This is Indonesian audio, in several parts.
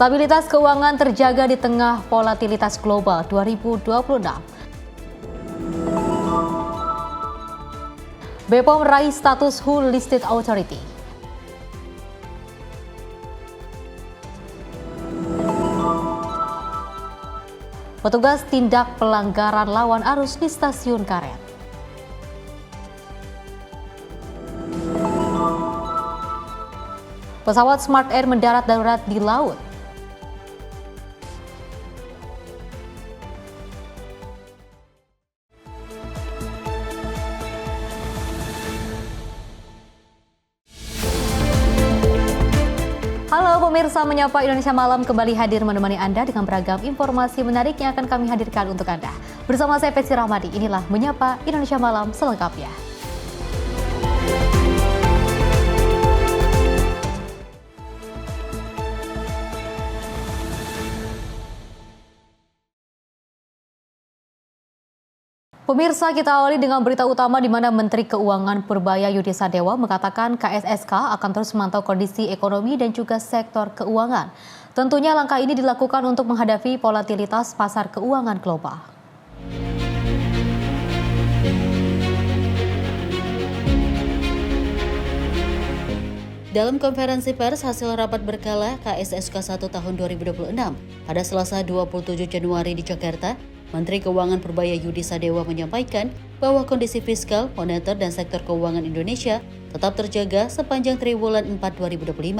Stabilitas keuangan terjaga di tengah volatilitas global 2026. BPOM meraih status WHO Listed Authority. Petugas tindak pelanggaran lawan arus di stasiun karet. Pesawat Smart Air mendarat darurat di laut. Halo pemirsa, Menyapa Indonesia Malam kembali hadir menemani Anda dengan beragam informasi menarik yang akan kami hadirkan untuk Anda. Bersama saya Peci Rahmadi, inilah Menyapa Indonesia Malam selengkapnya. Pemirsa, kita awali dengan berita utama di mana Menteri Keuangan Purbaya Yudi Sadewa mengatakan KSSK akan terus memantau kondisi ekonomi dan juga sektor keuangan. Tentunya langkah ini dilakukan untuk menghadapi volatilitas pasar keuangan global. Dalam konferensi pers hasil rapat berkala KSSK 1 tahun 2026 pada Selasa 27 Januari di Jakarta, Menteri Keuangan Purbaya Yudi Sadewa menyampaikan bahwa kondisi fiskal, moneter, dan sektor keuangan Indonesia tetap terjaga sepanjang triwulan 4 2025.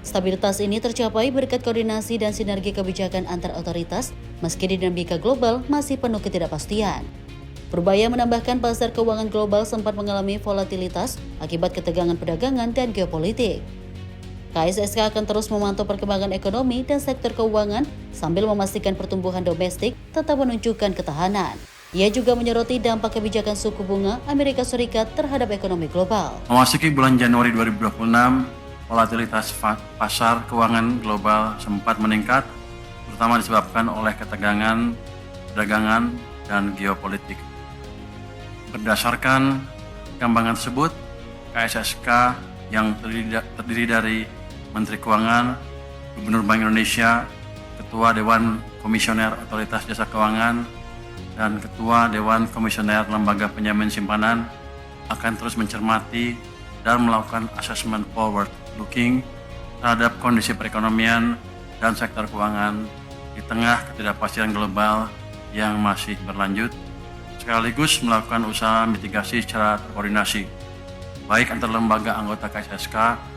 Stabilitas ini tercapai berkat koordinasi dan sinergi kebijakan antar otoritas meski dinamika global masih penuh ketidakpastian. Purbaya menambahkan pasar keuangan global sempat mengalami volatilitas akibat ketegangan perdagangan dan geopolitik. KSSK akan terus memantau perkembangan ekonomi dan sektor keuangan sambil memastikan pertumbuhan domestik tetap menunjukkan ketahanan. Ia juga menyoroti dampak kebijakan suku bunga Amerika Serikat terhadap ekonomi global. Memasuki bulan Januari 2026, volatilitas pasar keuangan global sempat meningkat, terutama disebabkan oleh ketegangan perdagangan dan geopolitik. Berdasarkan perkembangan tersebut, KSSK yang terdiri dari Menteri Keuangan, Gubernur Bank Indonesia, Ketua Dewan Komisioner Otoritas Jasa Keuangan, dan Ketua Dewan Komisioner Lembaga Penjamin Simpanan akan terus mencermati dan melakukan asesmen forward-looking terhadap kondisi perekonomian dan sektor keuangan di tengah ketidakpastian global yang masih berlanjut, sekaligus melakukan usaha mitigasi secara terkoordinasi, baik antar lembaga anggota KSSK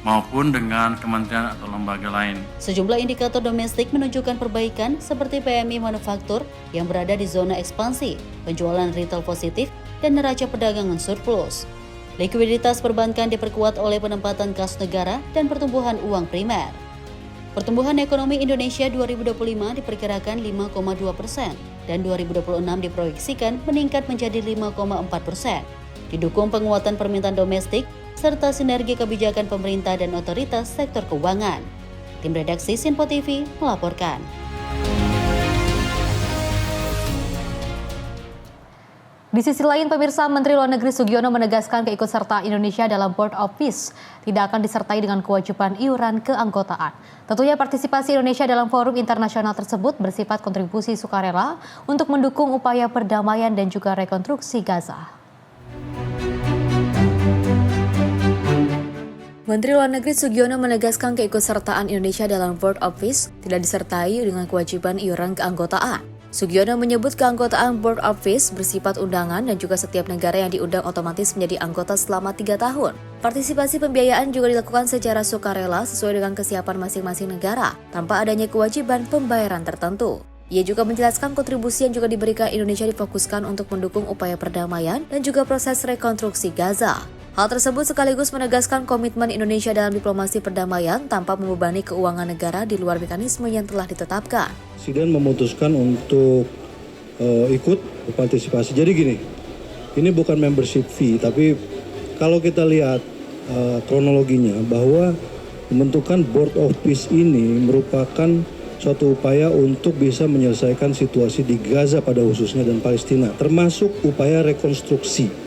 maupun dengan kementerian atau lembaga lain. Sejumlah indikator domestik menunjukkan perbaikan seperti PMI manufaktur yang berada di zona ekspansi, penjualan retail positif, dan neraca perdagangan surplus. Likuiditas perbankan diperkuat oleh penempatan kas negara dan pertumbuhan uang primer. Pertumbuhan ekonomi Indonesia 2025 diperkirakan 5,2% dan 2026 diproyeksikan meningkat menjadi 5,4%. Didukung penguatan permintaan domestik serta sinergi kebijakan pemerintah dan otoritas sektor keuangan. Tim redaksi Sinpo TV melaporkan. Di sisi lain, pemirsa, Menteri Luar Negeri Sugiono menegaskan keikutsertaan Indonesia dalam Board of Peace tidak akan disertai dengan kewajiban iuran keanggotaan. Tentunya partisipasi Indonesia dalam forum internasional tersebut bersifat kontribusi sukarela untuk mendukung upaya perdamaian dan juga rekonstruksi Gaza. Menteri Luar Negeri Sugiono menegaskan keikutsertaan Indonesia dalam Board of Peace tidak disertai dengan kewajiban iuran keanggotaan. Sugiono menyebut keanggotaan Board of Peace bersifat undangan dan juga setiap negara yang diundang otomatis menjadi anggota selama 3 tahun. Partisipasi pembiayaan juga dilakukan secara sukarela sesuai dengan kesiapan masing-masing negara tanpa adanya kewajiban pembayaran tertentu. Ia juga menjelaskan kontribusi yang juga diberikan Indonesia difokuskan untuk mendukung upaya perdamaian dan juga proses rekonstruksi Gaza. Hal tersebut sekaligus menegaskan komitmen Indonesia dalam diplomasi perdamaian tanpa membebani keuangan negara di luar mekanisme yang telah ditetapkan. Presiden memutuskan untuk ikut berpartisipasi. Jadi gini, ini bukan membership fee, tapi kalau kita lihat kronologinya bahwa pembentukan Board of Peace ini merupakan suatu upaya untuk bisa menyelesaikan situasi di Gaza pada khususnya dan Palestina, termasuk upaya rekonstruksi.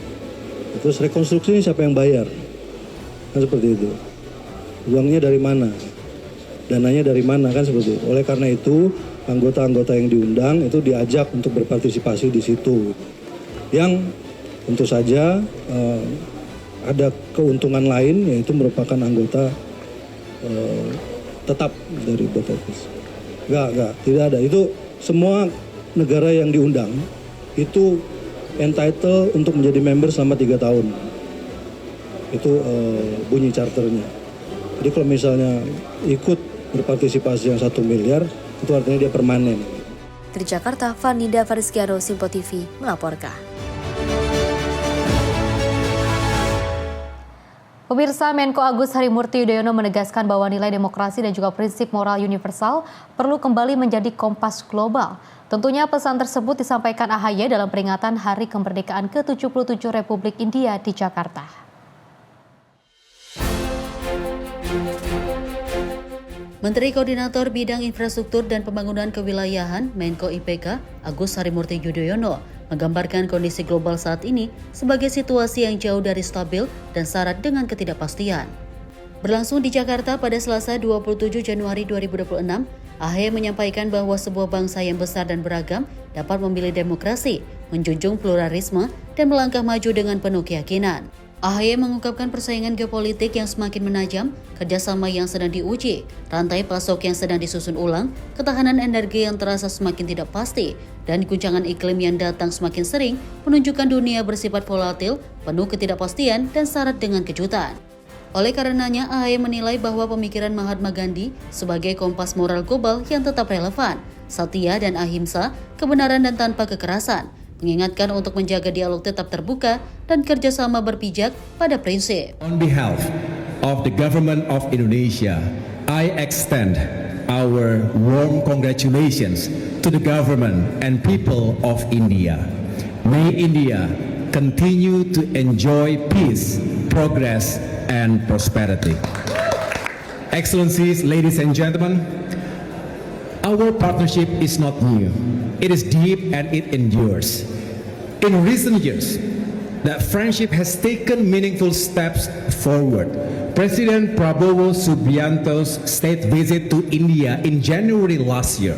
Terus rekonstruksi ini siapa yang bayar? Kan seperti itu. Uangnya dari mana? dananya dari mana, kan seperti itu. Oleh karena itu anggota-anggota yang diundang itu diajak untuk berpartisipasi di situ, yang tentu saja ada keuntungan lain, yaitu merupakan anggota tetap dari board office. Enggak, tidak ada. Itu semua negara yang diundang itu entitled untuk menjadi member selama 3 tahun. Itu bunyi charternya. Jadi kalau misalnya ikut berpartisipasi yang 1 miliar, itu artinya dia permanen. Dari Jakarta, Vanida Fariskiano, Simpo TV melaporkan. Pemirsa, Menko Agus Harimurti Yudhoyono menegaskan bahwa nilai demokrasi dan juga prinsip moral universal perlu kembali menjadi kompas global. Tentunya pesan tersebut disampaikan AHY dalam peringatan Hari Kemerdekaan ke-77 Republik India di Jakarta. Menteri Koordinator Bidang Infrastruktur dan Pembangunan Kewilayahan Menko IPK Agus Harimurti Yudhoyono menggambarkan kondisi global saat ini sebagai situasi yang jauh dari stabil dan syarat dengan ketidakpastian. Berlangsung di Jakarta pada Selasa 27 Januari 2026, AHY menyampaikan bahwa sebuah bangsa yang besar dan beragam dapat memilih demokrasi, menjunjung pluralisme, dan melangkah maju dengan penuh keyakinan. AHY mengungkapkan persaingan geopolitik yang semakin menajam, kerjasama yang sedang diuji, rantai pasok yang sedang disusun ulang, ketahanan energi yang terasa semakin tidak pasti, dan guncangan iklim yang datang semakin sering menunjukkan dunia bersifat volatil, penuh ketidakpastian, dan syarat dengan kejutan. Oleh karenanya, AHY menilai bahwa pemikiran Mahatma Gandhi sebagai kompas moral global yang tetap relevan, satya dan ahimsa, kebenaran dan tanpa kekerasan, mengingatkan untuk menjaga dialog tetap terbuka dan kerjasama berpijak pada prinsip. On behalf of the government of Indonesia, I extend our warm congratulations to the government and people of India. May India continue to enjoy peace, progress, and prosperity. Excellencies, ladies and gentlemen, our partnership is not new. It is deep and it endures. In recent years, that friendship has taken meaningful steps forward. President Prabowo Subianto's state visit to India in January last year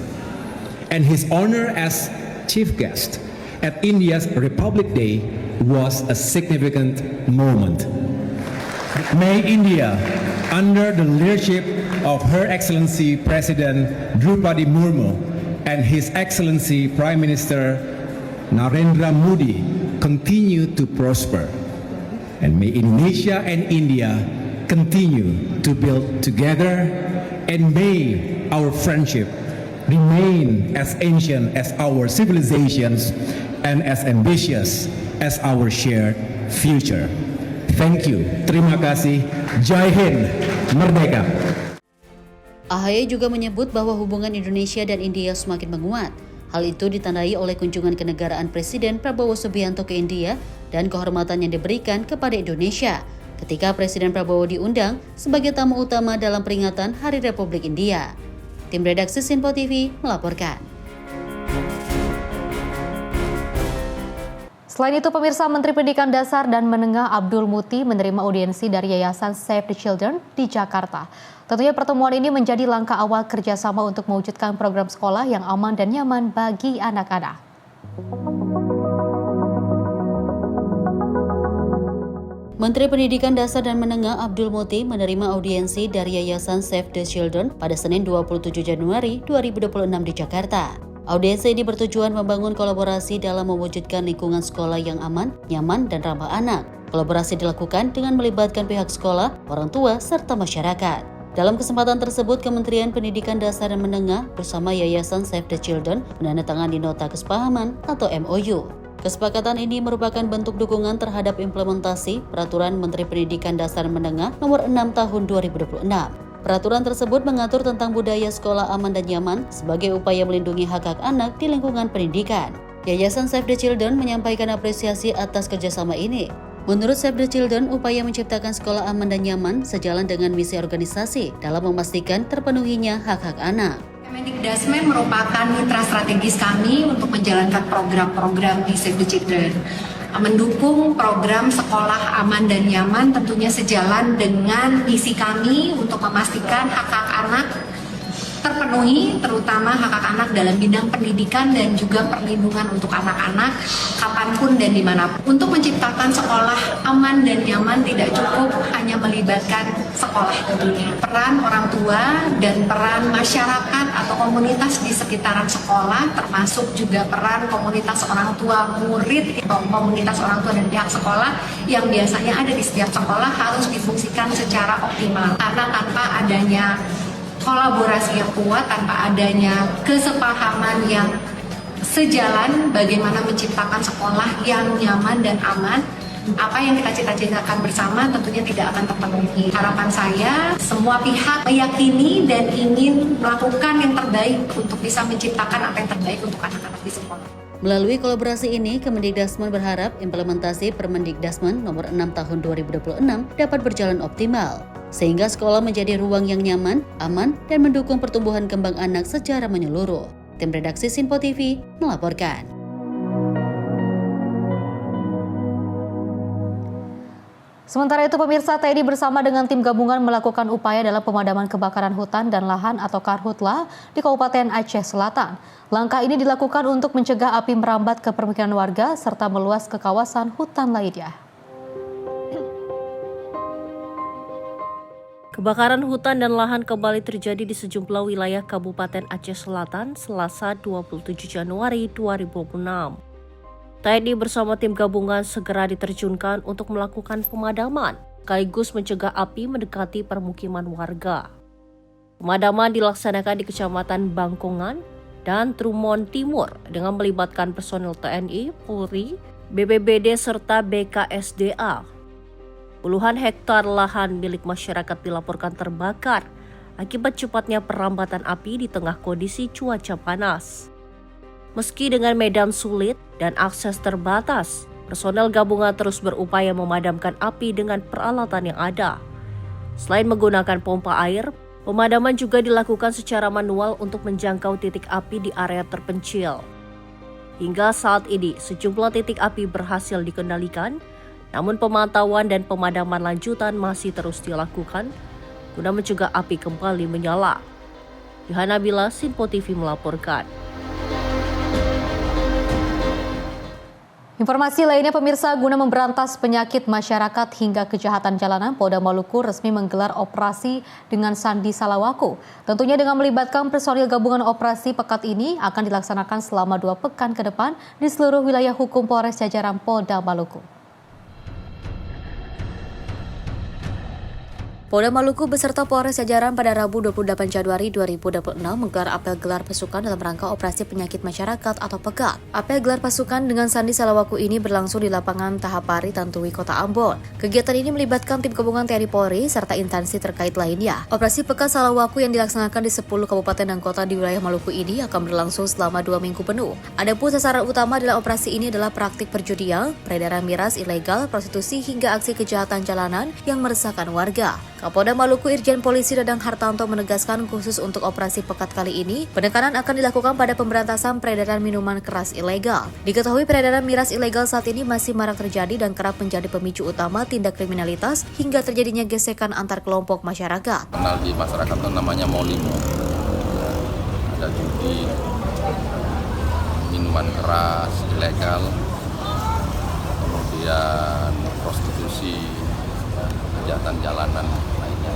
and his honor as chief guest at India's Republic Day was a significant moment. May India, under the leadership of Her Excellency President Drupadi Murmu and His Excellency Prime Minister Narendra Modi, continue to prosper. And may Indonesia and India continue to build together, and may our friendship remain as ancient as our civilizations and as ambitious as our shared future. Thank you. Terima kasih. Jai Hind. Merdeka. AHY juga menyebut bahwa hubungan Indonesia dan India semakin menguat. Hal itu ditandai oleh kunjungan kenegaraan Presiden Prabowo Subianto ke India dan kehormatan yang diberikan kepada Indonesia ketika Presiden Prabowo diundang sebagai tamu utama dalam peringatan Hari Republik India. Tim redaksi Simpo TV melaporkan. Selain itu, pemirsa, Menteri Pendidikan Dasar dan Menengah Abdul Muti menerima audiensi dari Yayasan Save the Children di Jakarta. Tentunya pertemuan ini menjadi langkah awal kerjasama untuk mewujudkan program sekolah yang aman dan nyaman bagi anak-anak. Menteri Pendidikan Dasar dan Menengah Abdul Muti menerima audiensi dari Yayasan Save the Children pada Senin 27 Januari 2026 di Jakarta. Audiensi ini bertujuan membangun kolaborasi dalam mewujudkan lingkungan sekolah yang aman, nyaman, dan ramah anak. Kolaborasi dilakukan dengan melibatkan pihak sekolah, orang tua, serta masyarakat. Dalam kesempatan tersebut, Kementerian Pendidikan Dasar dan Menengah bersama Yayasan Save the Children menandatangani nota kesepahaman atau MOU. Kesepakatan ini merupakan bentuk dukungan terhadap implementasi Peraturan Menteri Pendidikan Dasar dan Menengah Nomor 6 Tahun 2026. Peraturan tersebut mengatur tentang budaya sekolah aman dan nyaman sebagai upaya melindungi hak-hak anak di lingkungan pendidikan. Yayasan Save the Children menyampaikan apresiasi atas kerjasama ini. Menurut Save the Children, upaya menciptakan sekolah aman dan nyaman sejalan dengan misi organisasi dalam memastikan terpenuhinya hak-hak anak. Kemendikbudristek merupakan mitra strategis kami untuk menjalankan program-program di Save the Children. Mendukung program sekolah aman dan nyaman tentunya sejalan dengan misi kami untuk memastikan hak-hak anak terpenuhi, terutama hak-hak anak dalam bidang pendidikan dan juga perlindungan untuk anak-anak kapanpun dan dimanapun. Untuk menciptakan sekolah aman dan nyaman tidak cukup hanya melibatkan sekolah tentunya. Peran orang tua dan peran masyarakat atau komunitas di sekitaran sekolah, termasuk juga peran komunitas orang tua murid, komunitas orang tua dan pihak sekolah yang biasanya ada di setiap sekolah harus difungsikan secara optimal. Karena tanpa adanya kolaborasi yang kuat, tanpa adanya kesepahaman yang sejalan bagaimana menciptakan sekolah yang nyaman dan aman, apa yang kita cita-citakan bersama tentunya tidak akan terpenuhi. Harapan saya, semua pihak meyakini dan ingin melakukan yang terbaik untuk bisa menciptakan apa yang terbaik untuk anak-anak di sekolah. Melalui kolaborasi ini, Kemendikdasmen berharap implementasi Permendikdasmen nomor 6 tahun 2026 dapat berjalan optimal, sehingga sekolah menjadi ruang yang nyaman, aman, dan mendukung pertumbuhan kembang anak secara menyeluruh. Tim redaksi Sinpo TV melaporkan. Sementara itu pemirsa, TNI bersama dengan tim gabungan melakukan upaya dalam pemadaman kebakaran hutan dan lahan atau Karhutla di Kabupaten Aceh Selatan. Langkah ini dilakukan untuk mencegah api merambat ke permukiman warga serta meluas ke kawasan hutan lainnya. Kebakaran hutan dan lahan kembali terjadi di sejumlah wilayah Kabupaten Aceh Selatan Selasa 27 Januari 2026. TNI bersama tim gabungan segera diterjunkan untuk melakukan pemadaman, sekaligus mencegah api mendekati permukiman warga. Pemadaman dilaksanakan di Kecamatan Bangkongan dan Trumon Timur dengan melibatkan personil TNI, Polri, BPBD serta BKSDA. Puluhan hektar lahan milik masyarakat dilaporkan terbakar akibat cepatnya perambatan api di tengah kondisi cuaca panas. Meski dengan medan sulit dan akses terbatas, personel gabungan terus berupaya memadamkan api dengan peralatan yang ada. Selain menggunakan pompa air, pemadaman juga dilakukan secara manual untuk menjangkau titik api di area terpencil. Hingga saat ini, sejumlah titik api berhasil dikendalikan, namun pemantauan dan pemadaman lanjutan masih terus dilakukan guna mencegah api kembali menyala. Yohana Bila, Sinpo TV melaporkan. Informasi lainnya pemirsa, guna memberantas penyakit masyarakat hingga kejahatan jalanan, Polda Maluku resmi menggelar operasi dengan Sandi Salawaku. Tentunya dengan melibatkan personil gabungan operasi pekat ini akan dilaksanakan selama 2 pekan ke depan di seluruh wilayah hukum Polres jajaran Polda Maluku. Polda Maluku beserta Polres jajaran pada Rabu 28 Januari 2026 menggelar apel gelar pasukan dalam rangka operasi penyakit masyarakat atau pekat. Apel gelar pasukan dengan Sandi Salawaku ini berlangsung di lapangan Tahapari, Tantuwi, Kota Ambon. Kegiatan ini melibatkan tim gabungan TNI Polri serta instansi terkait lainnya. Operasi pekat Salawaku yang dilaksanakan di 10 kabupaten dan kota di wilayah Maluku ini akan berlangsung selama 2 minggu penuh. Adapun sasaran utama dalam operasi ini adalah praktik perjudian, peredaran miras ilegal, prostitusi hingga aksi kejahatan jalanan yang meresahkan warga. Kapolda Maluku Irjen Polisi Dadang Hartanto menegaskan khusus untuk operasi pekat kali ini, penekanan akan dilakukan pada pemberantasan peredaran minuman keras ilegal. Diketahui peredaran miras ilegal saat ini masih marak terjadi dan kerap menjadi pemicu utama tindak kriminalitas hingga terjadinya gesekan antar kelompok masyarakat. Kenal di masyarakat itu namanya molimo. Ada judi, minuman keras ilegal, kemudian prostitusi, kejahatan jalanan lainnya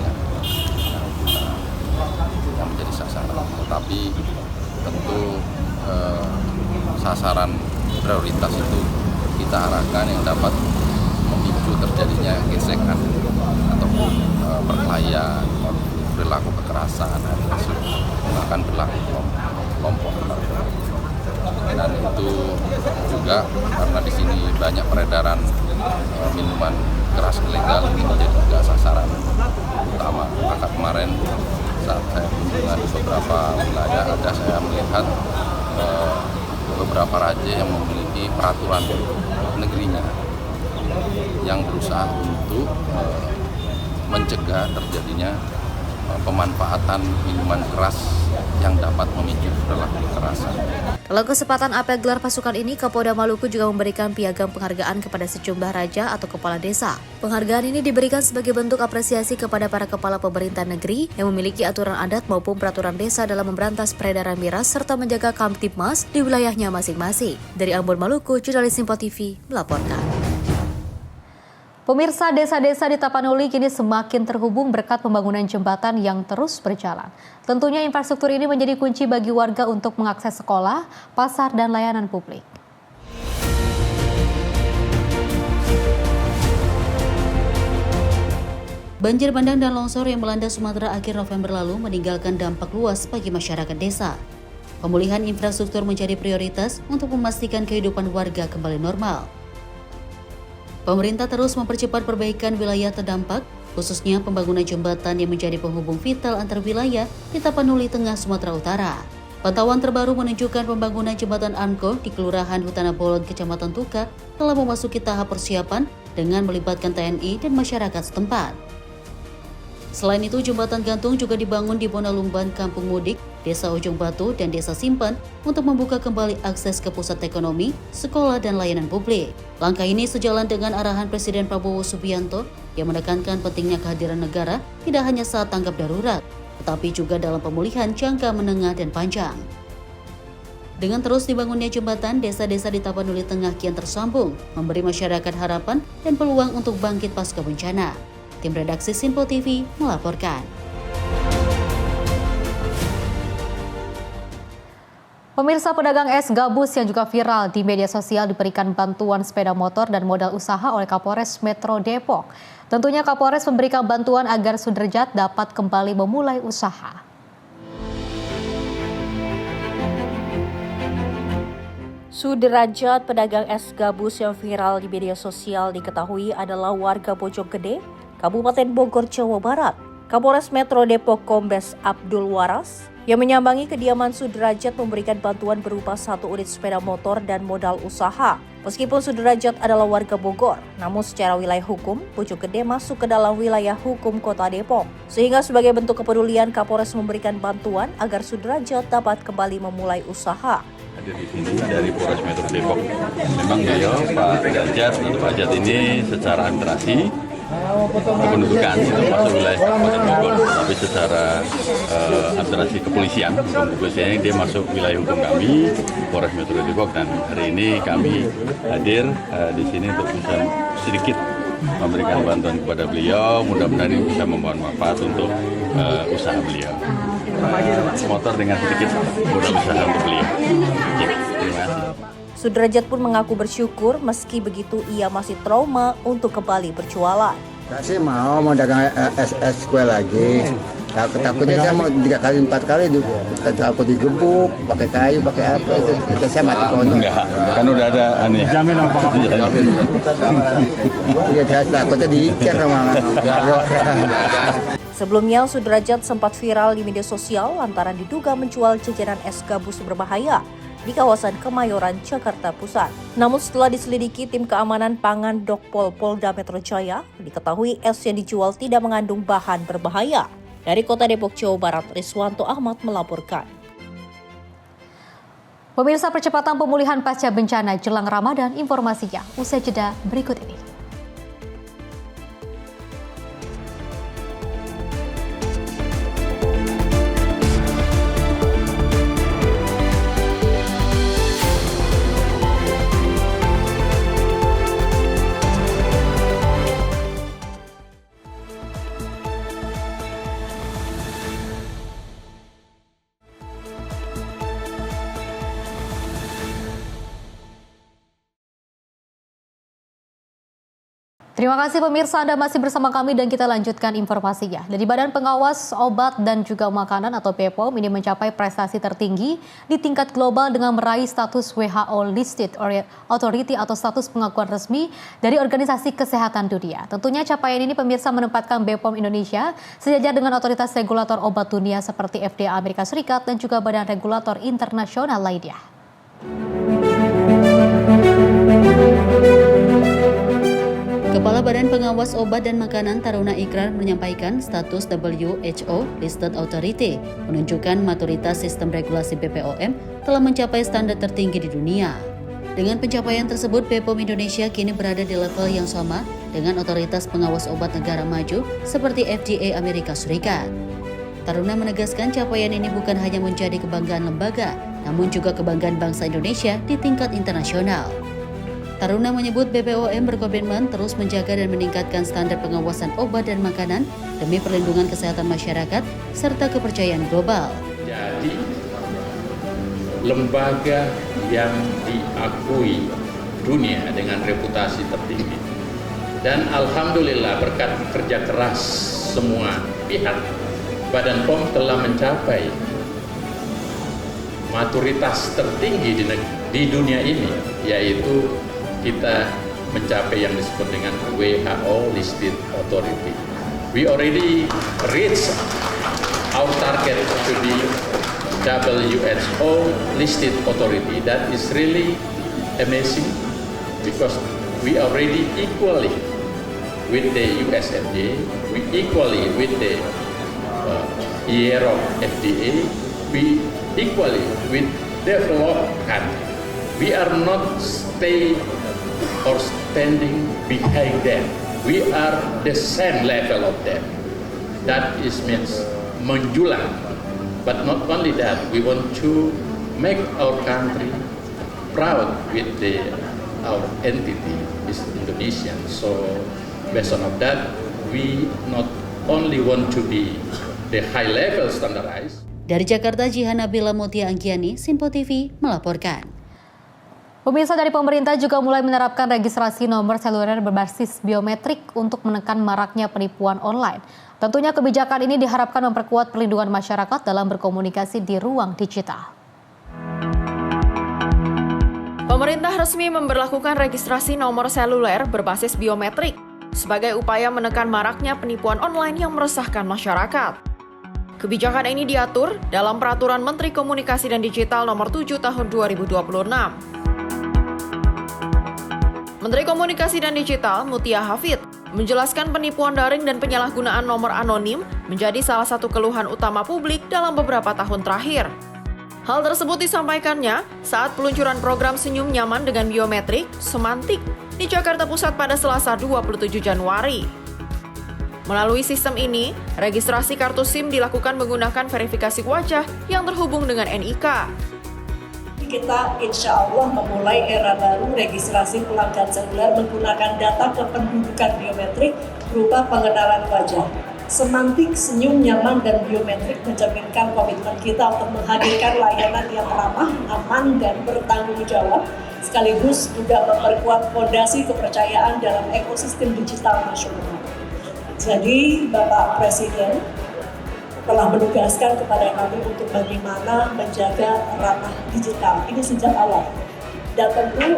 yang menjadi sasaran. Tetapi tentu sasaran prioritas itu kita arahkan yang dapat memicu terjadinya gesekan ataupun perkelahian, perilaku kekerasan, bahkan perilaku kelompok. Dan itu juga karena di sini banyak peredaran minuman keras ilegal, ini menjadi juga sasaran utama. Maka kemarin saat saya kunjungan di beberapa wilayah, saya melihat beberapa raja yang memiliki peraturan negerinya yang berusaha untuk mencegah terjadinya pemanfaatan minuman keras yang dapat memicu perilaku kekerasan. Dalam kesempatan apel gelar pasukan ini, Kapolda Maluku juga memberikan piagam penghargaan kepada sejumlah raja atau kepala desa. Penghargaan ini diberikan sebagai bentuk apresiasi kepada para kepala pemerintah negeri yang memiliki aturan adat maupun peraturan desa dalam memberantas peredaran miras serta menjaga Kamtibmas di wilayahnya masing-masing. Dari Ambon, Maluku, jurnalis Simpo TV melaporkan. Pemirsa, desa-desa di Tapanuli kini semakin terhubung berkat pembangunan jembatan yang terus berjalan. Tentunya infrastruktur ini menjadi kunci bagi warga untuk mengakses sekolah, pasar, dan layanan publik. Banjir bandang dan longsor yang melanda Sumatera akhir November lalu meninggalkan dampak luas bagi masyarakat desa. Pemulihan infrastruktur menjadi prioritas untuk memastikan kehidupan warga kembali normal. Pemerintah terus mempercepat perbaikan wilayah terdampak, khususnya pembangunan jembatan yang menjadi penghubung vital antar wilayah di Tapanuli Tengah, Sumatera Utara. Pantauan terbaru menunjukkan pembangunan jembatan Anko di Kelurahan Hutana Bolon, Kecamatan Tuka telah memasuki tahap persiapan dengan melibatkan TNI dan masyarakat setempat. Selain itu, jembatan gantung juga dibangun di Bonalumban, Kampung Mudik, Desa Ujung Batu, dan Desa Simpan untuk membuka kembali akses ke pusat ekonomi, sekolah, dan layanan publik. Langkah ini sejalan dengan arahan Presiden Prabowo Subianto yang menekankan pentingnya kehadiran negara tidak hanya saat tanggap darurat, tetapi juga dalam pemulihan jangka menengah dan panjang. Dengan terus dibangunnya jembatan, desa-desa di Tapanuli Tengah kian tersambung, memberi masyarakat harapan dan peluang untuk bangkit pasca bencana. Tim redaksi Simpo TV melaporkan. Pemirsa, pedagang es gabus yang juga viral di media sosial diberikan bantuan sepeda motor dan modal usaha oleh Kapolres Metro Depok. Tentunya Kapolres memberikan bantuan agar Sudrajat dapat kembali memulai usaha. Sudrajat, pedagang es gabus yang viral di media sosial, diketahui adalah warga Bojonggede, Kabupaten Bogor, Jawa Barat. Kapolres Metro Depok Kombes Abdul Waras yang menyambangi kediaman Sudrajat memberikan bantuan berupa 1 unit sepeda motor dan modal usaha. Meskipun Sudrajat adalah warga Bogor, namun secara wilayah hukum, Bojonggede masuk ke dalam wilayah hukum Kota Depok. Sehingga sebagai bentuk kepedulian, Kapolres memberikan bantuan agar Sudrajat dapat kembali memulai usaha. Hadir di sini dari Polres Metro Depok. Memang beliau Pak Jat ini secara administrasi kependudukan itu masuk wilayah Kabupaten Bogor, tapi secara administrasi kepolisian dia masuk wilayah hukum kami, Polres Metro Depok, dan hari ini kami hadir di sini untuk bisa sedikit memberikan bantuan kepada beliau. Mudah-mudahan ini bisa membawa manfaat untuk usaha beliau. Motor dengan sedikit modal usaha untuk beliau. Terima kasih. Sudrajat pun mengaku bersyukur meski begitu ia masih trauma untuk kembali berjualan. Saya sih mau dagang es kue lagi. Takutnya saya mau 3 kali 4 kali itu. Takut digebuk, pakai kayu, pakai apa itu. Kita saya mati konyol. Enggak, kan udah ada aneh. Jamin apa? Iya, saya takutnya diikat sama. Sebelumnya, Sudrajat sempat viral di media sosial lantaran diduga menjual jajanan es gabus berbahaya di kawasan Kemayoran, Jakarta Pusat. Namun setelah diselidiki tim keamanan pangan Dokpol Polda Metro Jaya, diketahui es yang dijual tidak mengandung bahan berbahaya. Dari Kota Depok, Jawa Barat, Riswanto Ahmad melaporkan. Pemirsa, percepatan pemulihan pasca bencana jelang Ramadan, informasinya usai jeda berikut ini. Terima kasih pemirsa, Anda masih bersama kami dan kita lanjutkan informasinya. Dari Badan Pengawas Obat dan juga Makanan atau BPOM ini mencapai prestasi tertinggi di tingkat global dengan meraih status WHO Listed Authority atau status pengakuan resmi dari Organisasi Kesehatan Dunia. Tentunya capaian ini pemirsa menempatkan BPOM Indonesia sejajar dengan otoritas regulator obat dunia seperti FDA Amerika Serikat dan juga badan regulator internasional lainnya. Kepala Badan Pengawas Obat dan Makanan Taruna Ikrar menyampaikan status WHO Listed Authority menunjukkan maturitas sistem regulasi BPOM telah mencapai standar tertinggi di dunia. Dengan pencapaian tersebut, BPOM Indonesia kini berada di level yang sama dengan otoritas pengawas obat negara maju seperti FDA Amerika Serikat. Taruna menegaskan capaian ini bukan hanya menjadi kebanggaan lembaga, namun juga kebanggaan bangsa Indonesia di tingkat internasional. Taruna menyebut BPOM berkomitmen terus menjaga dan meningkatkan standar pengawasan obat dan makanan demi perlindungan kesehatan masyarakat serta kepercayaan global. Jadi, lembaga yang diakui dunia dengan reputasi tertinggi. Dan alhamdulillah berkat kerja keras semua pihak, Badan POM telah mencapai maturitas tertinggi di dunia ini, yaitu kita mencapai yang disebut dengan WHO Listed Authority. We already reached our target to be WHO Listed Authority. That is really amazing because we already equally with the US FDA, we equally with the Europe FDA, we equally with developed countries. We are not standing behind them. We are the same level of them. That is means menjulang. But not only that, we want to make our country proud with our entity is Indonesian. So based on that, we not only want to be the high level standardized. Dari Jakarta, Jihan Nabila Mutia Anggiani, Simpo TV melaporkan. Pemirsa, dari pemerintah juga mulai menerapkan registrasi nomor seluler berbasis biometrik untuk menekan maraknya penipuan online. Tentunya kebijakan ini diharapkan memperkuat perlindungan masyarakat dalam berkomunikasi di ruang digital. Pemerintah resmi memberlakukan registrasi nomor seluler berbasis biometrik sebagai upaya menekan maraknya penipuan online yang meresahkan masyarakat. Kebijakan ini diatur dalam Peraturan Menteri Komunikasi dan Digital Nomor 7 Tahun 2026. Menteri Komunikasi dan Digital, Mutia Hafid, menjelaskan penipuan daring dan penyalahgunaan nomor anonim menjadi salah satu keluhan utama publik dalam beberapa tahun terakhir. Hal tersebut disampaikannya saat peluncuran program Senyum Nyaman dengan Biometrik, Semantik, di Jakarta Pusat pada Selasa 27 Januari. Melalui sistem ini, registrasi kartu SIM dilakukan menggunakan verifikasi wajah yang terhubung dengan NIK. Kita insya Allah memulai era baru registrasi pelanggan seluler menggunakan data kependudukan biometrik berupa pengenalan wajah. Semantik, Senyum Nyaman, dan Biometrik mencerminkan komitmen kita untuk menghadirkan layanan yang ramah, aman, dan bertanggung jawab, sekaligus juga memperkuat fondasi kepercayaan dalam ekosistem digital nasional. Jadi, Bapak Presiden telah menugaskan kepada kami untuk bagaimana menjaga ranah digital ini sejak awal. Dan tentu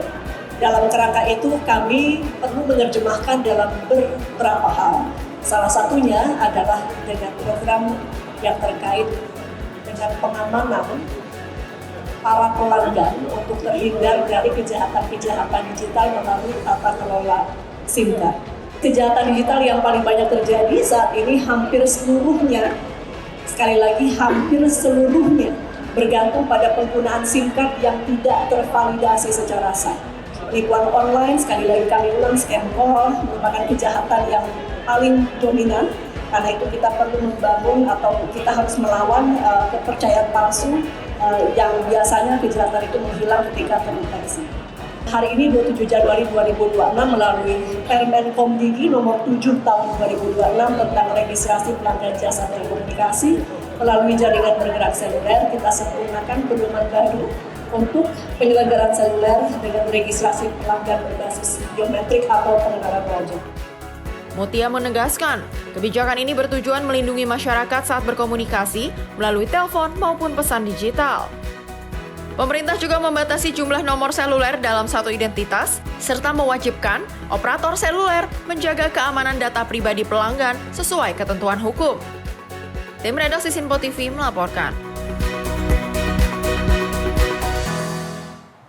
dalam kerangka itu kami perlu menerjemahkan dalam beberapa hal. Salah satunya adalah dengan program yang terkait dengan pengamanan para pelanggan untuk terhindar dari kejahatan-kejahatan digital melalui tata kelola SIM card. Kejahatan digital yang paling banyak terjadi saat ini hampir seluruhnya, sekali lagi hampir seluruhnya, bergantung pada penggunaan SIM card yang tidak tervalidasi secara sah. Penipuan online, sekali lagi kami ulang, scam call, merupakan kejahatan yang paling dominan. Karena itu kita perlu membangun atau kita harus melawan kepercayaan palsu yang biasanya kejahatan itu menghilang ketika terdeteksi. Hari ini 27 Januari 2026 melalui Permen Komdigi nomor 7 tahun 2026 tentang registrasi pelanggan jasa telekomunikasi melalui jaringan bergerak seluler, kita sempurnakan pedoman baru untuk penyelenggaraan seluler dengan registrasi pelanggan berbasis biometrik atau pengenalan wajah. Mutia menegaskan, kebijakan ini bertujuan melindungi masyarakat saat berkomunikasi melalui telepon maupun pesan digital. Pemerintah juga membatasi jumlah nomor seluler dalam satu identitas, serta mewajibkan operator seluler menjaga keamanan data pribadi pelanggan sesuai ketentuan hukum. Tim redaksi Simpo TV melaporkan.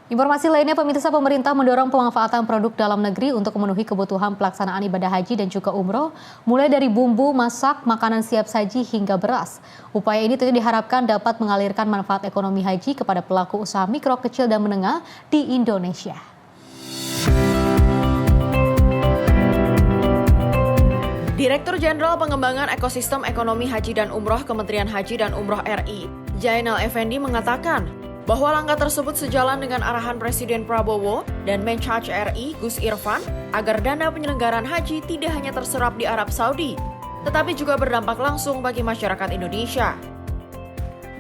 Informasi lainnya, pemirsa, pemerintah mendorong pemanfaatan produk dalam negeri untuk memenuhi kebutuhan pelaksanaan ibadah haji dan juga umroh, mulai dari bumbu, masak, makanan siap saji hingga beras. Upaya ini tentu diharapkan dapat mengalirkan manfaat ekonomi haji kepada pelaku usaha mikro, kecil, dan menengah di Indonesia. Direktur Jenderal Pengembangan Ekosistem Ekonomi Haji dan Umroh Kementerian Haji dan Umroh RI, Jainal Effendi, mengatakan bahwa langkah tersebut sejalan dengan arahan Presiden Prabowo dan Menhaj RI Gus Irfan agar dana penyelenggaraan haji tidak hanya terserap di Arab Saudi, tetapi juga berdampak langsung bagi masyarakat Indonesia.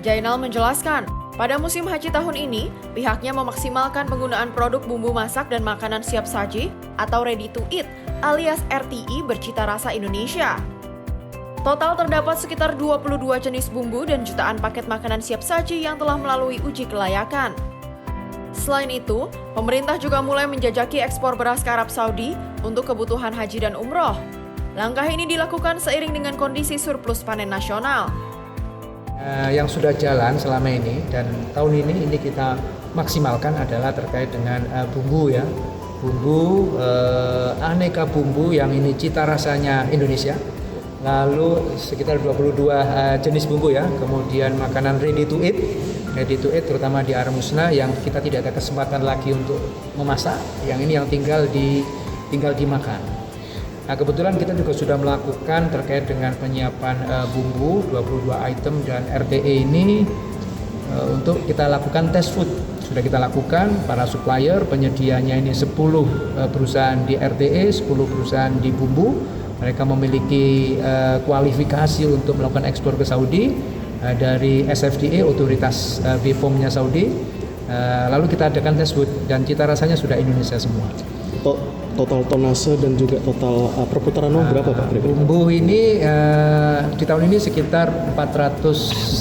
Jainal menjelaskan, pada musim haji tahun ini, pihaknya memaksimalkan penggunaan produk bumbu masak dan makanan siap saji atau ready to eat alias RTE bercita rasa Indonesia. Total terdapat sekitar 22 jenis bumbu dan jutaan paket makanan siap saji yang telah melalui uji kelayakan. Selain itu, pemerintah juga mulai menjajaki ekspor beras ke Arab Saudi untuk kebutuhan haji dan umroh. Langkah ini dilakukan seiring dengan kondisi surplus panen nasional. Yang sudah jalan selama ini dan tahun ini kita maksimalkan adalah terkait dengan bumbu ya. Bumbu, aneka bumbu yang ini cita rasanya Indonesia. Lalu sekitar 22 jenis bumbu ya, kemudian makanan ready to eat terutama di Arab Musna yang kita tidak ada kesempatan lagi untuk memasak, yang ini yang tinggal dimakan. Nah, kebetulan kita juga sudah melakukan terkait dengan penyiapan bumbu 22 item dan RTE ini untuk kita lakukan test food. Sudah kita lakukan, para supplier penyedianya ini 10 perusahaan di RTE, 10 perusahaan di bumbu. Mereka memiliki kualifikasi untuk melakukan ekspor ke Saudi dari SFDA, otoritas BPOM-nya Saudi. Lalu kita adakan tes food dan cita rasanya sudah Indonesia semua. Total tonase dan juga total perputaran uang berapa Pak? Bumbu ini di tahun ini sekitar 400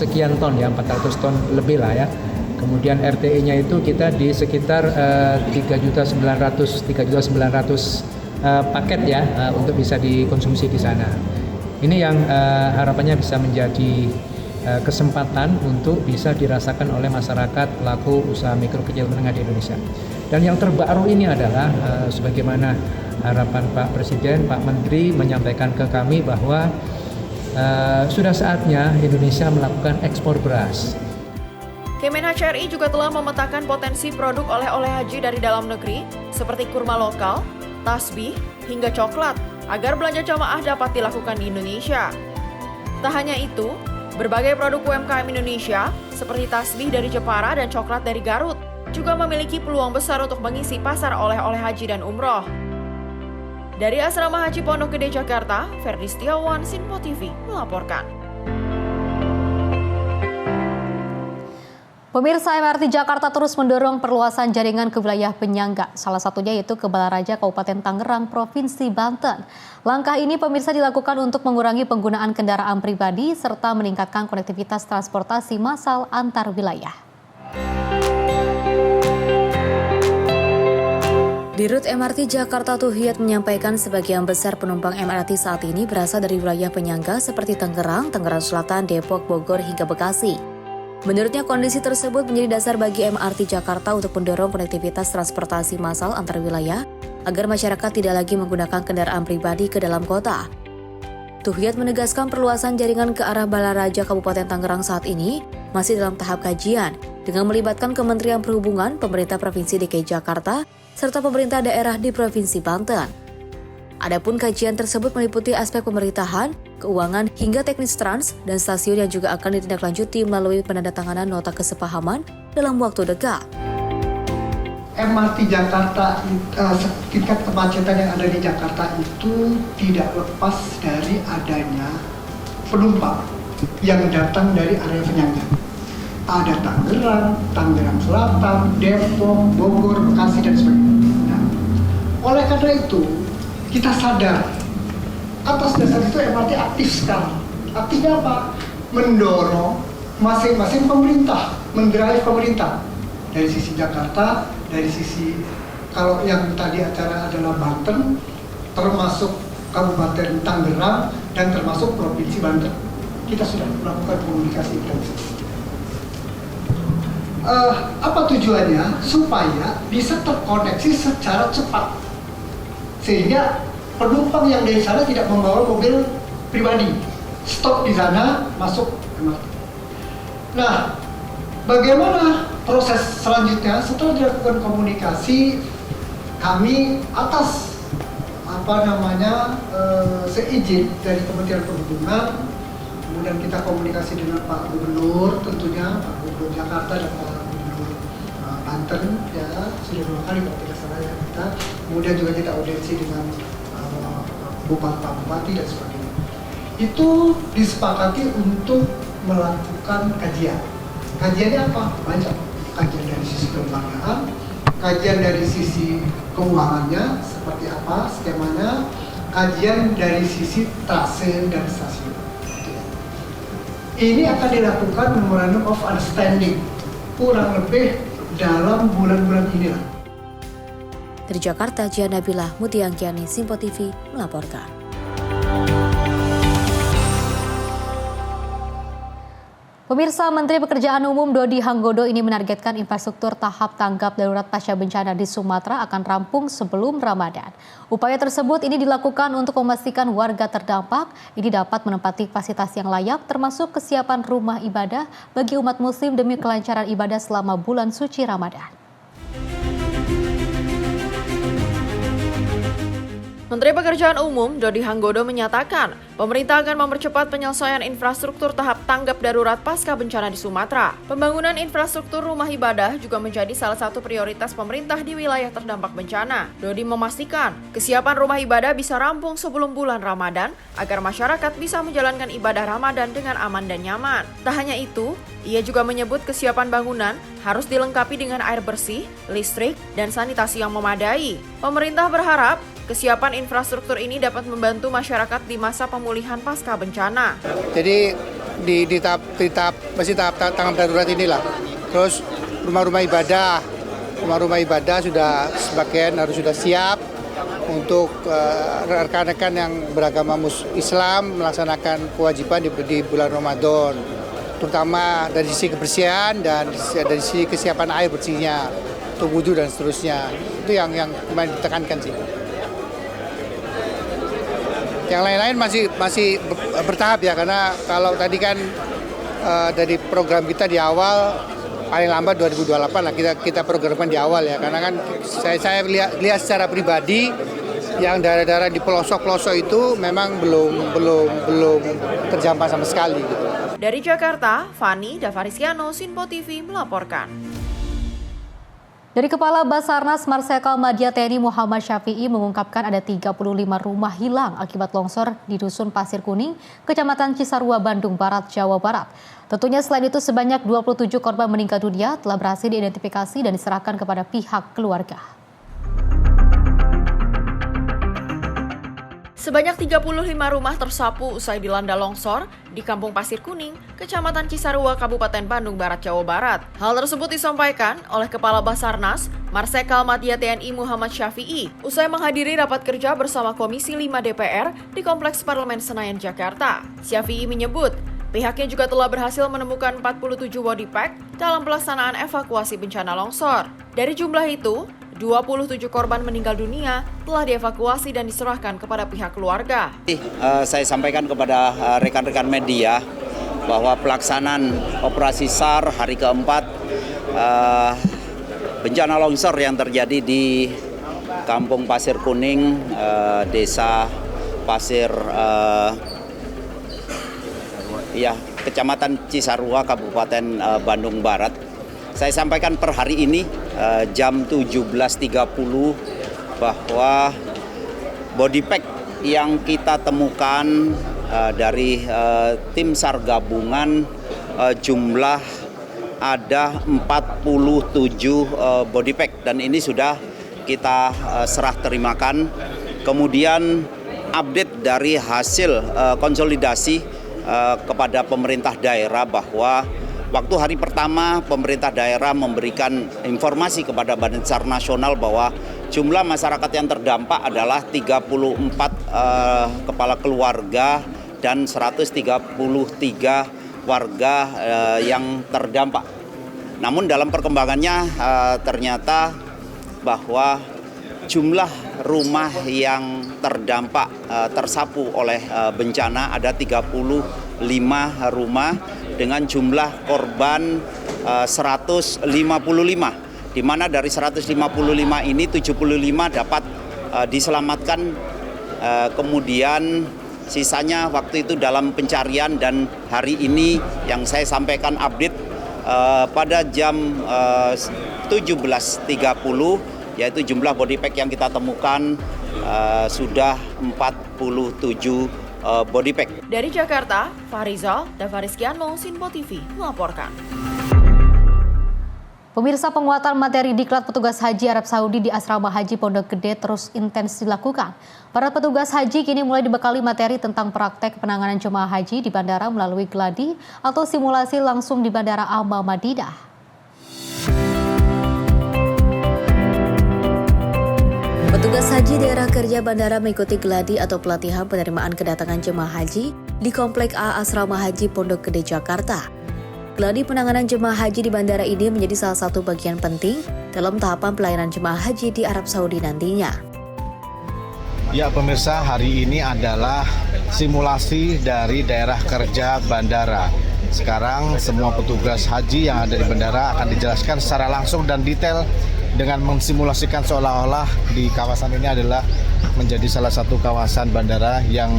sekian ton ya, 400 ton lebih lah ya. Kemudian RTE-nya itu kita di sekitar 3.900.000 paket ya untuk bisa dikonsumsi di sana. Ini yang harapannya bisa menjadi kesempatan untuk bisa dirasakan oleh masyarakat pelaku usaha mikro kecil menengah di Indonesia. Dan yang terbaru ini adalah sebagaimana harapan Pak Presiden, Pak Menteri menyampaikan ke kami bahwa sudah saatnya Indonesia melakukan ekspor beras. Kemenhaj RI juga telah memetakan potensi produk oleh-oleh haji dari dalam negeri seperti kurma lokal, tasbih, hingga coklat agar belanja jamaah dapat dilakukan di Indonesia. Tak hanya itu, berbagai produk UMKM Indonesia seperti tasbih dari Jepara dan coklat dari Garut juga memiliki peluang besar untuk mengisi pasar oleh-oleh haji dan umroh. Dari Asrama Haji Pondok Gede Jakarta, Ferdi Setiawan, Sinpo TV melaporkan. Pemirsa, MRT Jakarta terus mendorong perluasan jaringan ke wilayah penyangga, salah satunya yaitu ke Balaraja Kabupaten Tangerang, Provinsi Banten. Langkah ini pemirsa dilakukan untuk mengurangi penggunaan kendaraan pribadi serta meningkatkan konektivitas transportasi massal antar wilayah. Dirut MRT Jakarta Tuhiyat menyampaikan sebagian besar penumpang MRT saat ini berasal dari wilayah penyangga seperti Tangerang, Tangerang Selatan, Depok, Bogor, hingga Bekasi. Menurutnya kondisi tersebut menjadi dasar bagi MRT Jakarta untuk mendorong konektivitas transportasi massal antar wilayah agar masyarakat tidak lagi menggunakan kendaraan pribadi ke dalam kota. Tuhiyat menegaskan perluasan jaringan ke arah Balaraja Kabupaten Tangerang saat ini masih dalam tahap kajian dengan melibatkan Kementerian Perhubungan, Pemerintah Provinsi DKI Jakarta, serta pemerintah daerah di Provinsi Banten. Adapun kajian tersebut meliputi aspek pemerintahan, keuangan, hingga teknis trans dan stasiun yang juga akan ditindaklanjuti melalui penandatanganan nota kesepahaman dalam waktu dekat. MRT Jakarta, tingkat kemacetan yang ada di Jakarta itu tidak lepas dari adanya penumpang yang datang dari area penyangga. Ada Tangerang, Tangerang Selatan, Depok, Bogor, Bekasi, dan sebagainya. Nah, oleh karena itu, kita sadar atas dasar itu MRT aktif sekarang. Artinya apa? Mendorong masing-masing pemerintah, mendrive pemerintah. Dari sisi Jakarta, dari sisi kalau yang tadi acara adalah Banten, termasuk Kabupaten Tangerang dan termasuk Provinsi Banten. Kita sudah melakukan komunikasi intensif. Apa tujuannya? Supaya bisa terkoneksi secara cepat, sehingga penumpang yang dari sana tidak membawa mobil pribadi, stop di sana, masuk MRT. Nah, bagaimana proses selanjutnya? Setelah dilakukan komunikasi, kami atas seizin dari Kementerian Perhubungan, kemudian kita komunikasi dengan Pak Gubernur, tentunya Pak Gubernur Jakarta dan Pak Gubernur Banten, ya sudah 2 kali kalau tidak salah ya kita. Kemudian juga kita audiensi dengan bupati dan sebagainya. Itu disepakati untuk melakukan kajian. Kajiannya apa? Banyak. Kajian dari sisi kelembagaan, kajian dari sisi keuangannya seperti apa skemanya, kajian dari sisi trase dan stasiun. Ini akan dilakukan Memorandum of Understanding kurang lebih dalam bulan-bulan inilah. Dari Jakarta, Jian Nabilah, Mutia Angkiani, Simpo TV melaporkan. Pemirsa, Menteri Pekerjaan Umum Dodi Hanggodo ini menargetkan infrastruktur tahap tanggap darurat pasca bencana di Sumatera akan rampung sebelum Ramadan. Upaya tersebut ini dilakukan untuk memastikan warga terdampak ini dapat menempati fasilitas yang layak, termasuk kesiapan rumah ibadah bagi umat muslim demi kelancaran ibadah selama bulan suci Ramadan. Menteri Pekerjaan Umum Dodi Hanggodo menyatakan, pemerintah akan mempercepat penyelesaian infrastruktur tahap tanggap darurat pasca bencana di Sumatera. Pembangunan infrastruktur rumah ibadah juga menjadi salah satu prioritas pemerintah di wilayah terdampak bencana. Dodi memastikan, kesiapan rumah ibadah bisa rampung sebelum bulan Ramadan agar masyarakat bisa menjalankan ibadah Ramadan dengan aman dan nyaman. Tak hanya itu, ia juga menyebut kesiapan bangunan harus dilengkapi dengan air bersih, listrik, dan sanitasi yang memadai. Pemerintah berharap kesiapan infrastruktur ini dapat membantu masyarakat di masa pemulihan pasca bencana. Jadi di tahap tanggap darurat inilah. Terus rumah-rumah ibadah sudah sebagian harus sudah siap untuk rekan-rekan yang beragama Islam melaksanakan kewajiban di bulan Ramadan. Terutama dari sisi kebersihan dan dari sisi kesiapan air bersihnya, untuk wudhu dan seterusnya. Itu yang kemarin ditekankan sih. Yang lain-lain masih bertahap ya, karena kalau tadi kan dari program kita di awal paling lambat 2028 lah kita programkan di awal ya, karena kan saya lihat secara pribadi yang daerah-daerah di pelosok-pelosok itu memang belum terjamah sama sekali gitu. Dari Jakarta, Fani Davarisiano, Sinpo TV melaporkan. Dari Kepala Basarnas Marsikal Madya TNI Muhammad Syafi'i mengungkapkan ada 35 rumah hilang akibat longsor di Dusun Pasir Kuning, Kecamatan Cisarua, Bandung Barat, Jawa Barat. Tentunya selain itu sebanyak 27 korban meninggal dunia telah berhasil diidentifikasi dan diserahkan kepada pihak keluarga. Sebanyak 35 rumah tersapu usai dilanda longsor di Kampung Pasir Kuning, Kecamatan Cisarua, Kabupaten Bandung Barat, Jawa Barat. Hal tersebut disampaikan oleh Kepala Basarnas Marsikal Madya TNI Muhammad Syafi'i usai menghadiri rapat kerja bersama Komisi 5 DPR di Kompleks Parlemen Senayan, Jakarta. Syafi'i menyebut, pihaknya juga telah berhasil menemukan 47 body pack dalam pelaksanaan evakuasi bencana longsor. Dari jumlah itu, 27 korban meninggal dunia telah dievakuasi dan diserahkan kepada pihak keluarga. Saya sampaikan kepada rekan-rekan media bahwa pelaksanaan operasi SAR hari keempat bencana longsor yang terjadi di Kampung Pasir Kuning, Desa Pasir, Kecamatan Cisarua, Kabupaten Bandung Barat. Saya sampaikan per hari ini jam 17.30 bahwa body pack yang kita temukan dari tim SAR gabungan jumlah ada 47 body pack dan ini sudah kita serah terimakan. Kemudian update dari hasil konsolidasi kepada pemerintah daerah bahwa waktu hari pertama pemerintah daerah memberikan informasi kepada Badan SAR Nasional bahwa jumlah masyarakat yang terdampak adalah 34 kepala keluarga dan 133 warga yang terdampak. Namun dalam perkembangannya ternyata bahwa jumlah rumah yang terdampak tersapu oleh bencana ada 35 rumah dengan jumlah korban 155, di mana dari 155 ini 75 dapat diselamatkan, kemudian sisanya waktu itu dalam pencarian, dan hari ini yang saya sampaikan update pada jam 17.30 yaitu jumlah body pack yang kita temukan sudah 47 body pack. Dari Jakarta, Farizal dan Fariskiano, Sinpo TV melaporkan. Pemirsa, penguatan materi diklat petugas haji Arab Saudi di Asrama Haji Pondok Gede terus intens dilakukan. Para petugas haji kini mulai dibekali materi tentang praktek penanganan jemaah haji di bandara melalui gladi atau simulasi langsung di Bandara Al Madinah. Petugas haji daerah kerja bandara mengikuti gladi atau pelatihan penerimaan kedatangan jemaah haji di Komplek A Asrama Haji Pondok Gede, Jakarta. Gladi penanganan jemaah haji di bandara ini menjadi salah satu bagian penting dalam tahapan pelayanan jemaah haji di Arab Saudi nantinya. Ya pemirsa, hari ini adalah simulasi dari daerah kerja bandara. Sekarang semua petugas haji yang ada di bandara akan dijelaskan secara langsung dan detail dengan mensimulasikan seolah-olah di kawasan ini adalah menjadi salah satu kawasan bandara yang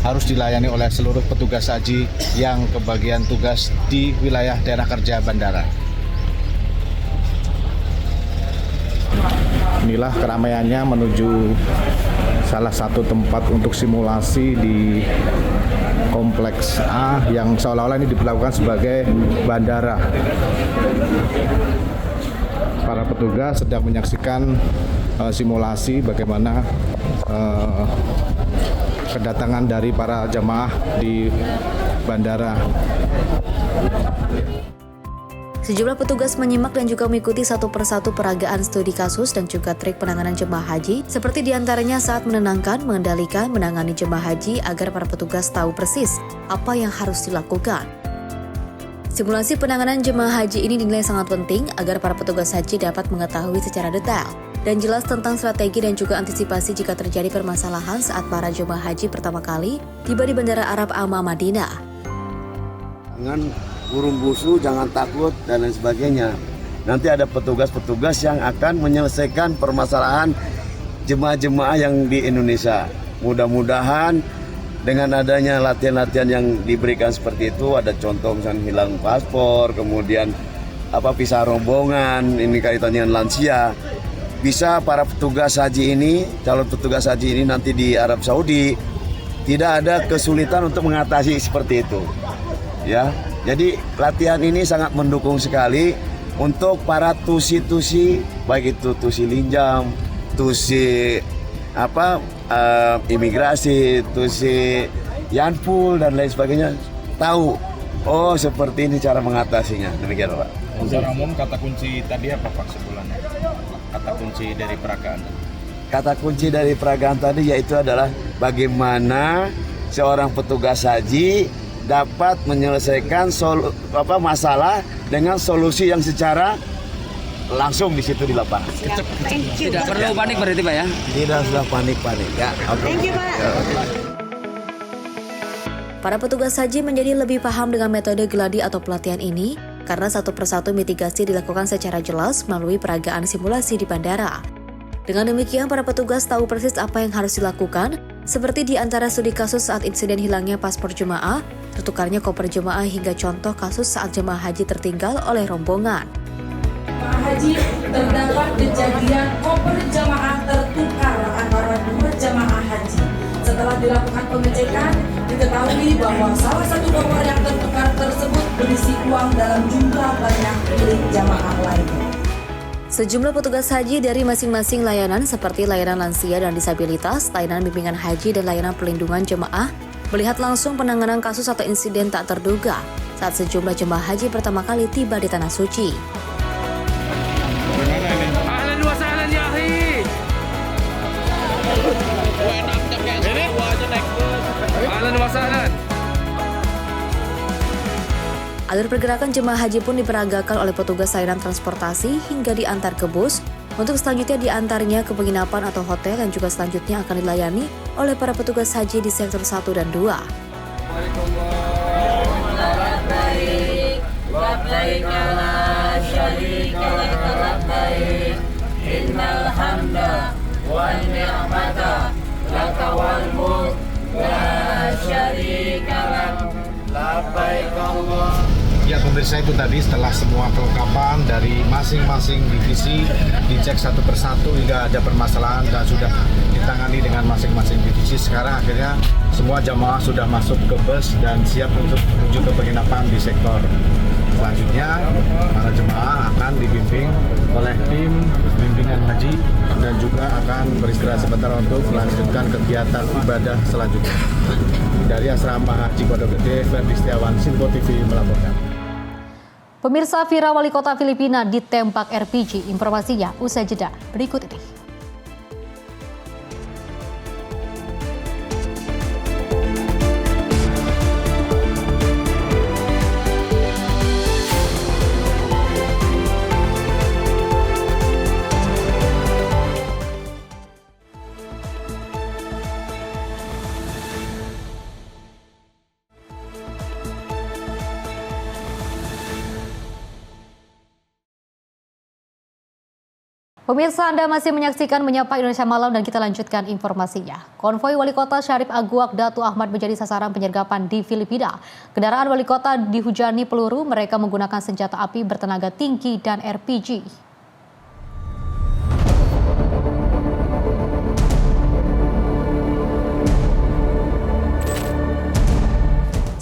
harus dilayani oleh seluruh petugas haji yang kebagian tugas di wilayah daerah kerja bandara. Inilah keramaiannya menuju salah satu tempat untuk simulasi di Kompleks A yang seolah-olah ini diperlakukan sebagai bandara. Para petugas sedang menyaksikan simulasi bagaimana kedatangan dari para jamaah di bandara. Sejumlah petugas menyimak dan juga mengikuti satu persatu peragaan studi kasus dan juga trik penanganan jemaah haji, seperti diantaranya saat menenangkan, mengendalikan, menangani jemaah haji agar para petugas tahu persis apa yang harus dilakukan. Simulasi penanganan jemaah haji ini dinilai sangat penting agar para petugas haji dapat mengetahui secara detail dan jelas tentang strategi dan juga antisipasi jika terjadi permasalahan saat para jemaah haji pertama kali tiba di Bandara Arab Al Madinah. Jangan burung busu, jangan takut, dan lain sebagainya. Nanti ada petugas-petugas yang akan menyelesaikan permasalahan jemaah-jemaah yang di Indonesia. Mudah-mudahan dengan adanya latihan-latihan yang diberikan seperti itu, ada contoh misalnya hilang paspor, kemudian pisah rombongan, ini kaitannya dengan lansia, bisa para petugas haji ini, calon petugas haji ini nanti di Arab Saudi tidak ada kesulitan untuk mengatasi seperti itu. Ya, jadi latihan ini sangat mendukung sekali untuk para tusi-tusi, baik itu tusi linjam, tusi imigrasi, tusi yanpul dan lain sebagainya, tahu seperti ini cara mengatasinya. Demikian Pak. Secara umum kata kunci tadi apa Pak sebulannya? Kata kunci dari peragaan. Kata kunci dari peragaan tadi yaitu adalah bagaimana seorang petugas haji dapat menyelesaikan masalah dengan solusi yang secara langsung di situ di lapangan. Tidak perlu panik berarti Pak ya? Tidak usah panik-panik ya. Thank you Pak. Para petugas haji menjadi lebih paham dengan metode gladi atau pelatihan ini karena satu persatu mitigasi dilakukan secara jelas melalui peragaan simulasi di bandara. Dengan demikian, para petugas tahu persis apa yang harus dilakukan, seperti di antara studi kasus saat insiden hilangnya paspor jemaah, tertukarnya koper jemaah hingga contoh kasus saat jemaah haji tertinggal oleh rombongan. Jemaah haji terdapat kejadian koper jemaah tertukar antara dua jemaah haji. Setelah dilakukan pengecekan, diketahui bahwa salah satu koper yang tertukar tersebut berisi uang dalam jumlah banyak milik jemaah lainnya. Sejumlah petugas haji dari masing-masing layanan seperti layanan lansia dan disabilitas, layanan bimbingan haji, dan layanan perlindungan jemaah melihat langsung penanganan kasus atau insiden tak terduga saat sejumlah jemaah haji pertama kali tiba di Tanah Suci. Ahlan wa sahlan ya akhi. Ahlan wa sahlan. Alur pergerakan jemaah haji pun diperagakan oleh petugas layanan transportasi hingga diantar ke bus, untuk selanjutnya diantarnya ke penginapan atau hotel yang juga selanjutnya akan dilayani oleh para petugas haji di sektor 1 dan 2. Ya pemirsa, itu tadi setelah semua kelengkapan dari masing-masing divisi dicek satu persatu hingga ada permasalahan dan sudah ditangani dengan masing-masing divisi. Sekarang akhirnya semua jamaah sudah masuk ke bus dan siap untuk menuju ke penginapan di sektor. Selanjutnya para jemaah akan dibimbing oleh tim bimbingan haji dan juga akan beristirahat sebentar untuk melanjutkan kegiatan ibadah selanjutnya. Dari Asrama Haji Pondok Gede, Ferdi Setiawan, Simpo TV melaporkan. Pemirsa, viral wali kota Filipina ditembak RPG. Informasinya usai jeda berikut ini. Pemirsa, Anda masih menyaksikan Menyapa Indonesia Malam dan kita lanjutkan informasinya. Konvoi Wali Kota Syarif Aguak Datu Ahmad menjadi sasaran penyergapan di Filipina. Kendaraan Wali Kota dihujani peluru, mereka menggunakan senjata api bertenaga tinggi dan RPG.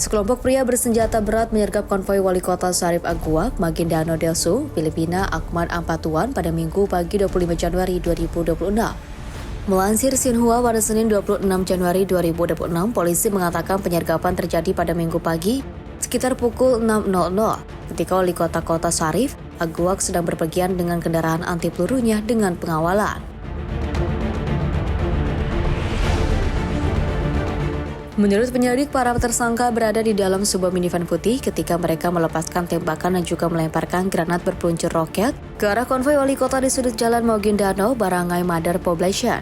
Sekelompok pria bersenjata berat menyergap konvoi Wali Kota Syarif Aguak, Maguindanao del Sur, Filipina, Ahmad Ampatuan pada Minggu pagi 25 Januari 2026. Melansir Xinhua pada Senin 26 Januari 2026, polisi mengatakan penyergapan terjadi pada Minggu pagi sekitar pukul 6.00 ketika Wali Kota Syarif Aguak sedang berpergian dengan kendaraan anti pelurunya dengan pengawalan. Menurut penyelidik, para tersangka berada di dalam sebuah minivan putih ketika mereka melepaskan tembakan dan juga melemparkan granat berpeluncur roket ke arah konvoi wali kota di sudut jalan Maguindanao, Barangay Madar Poblacion.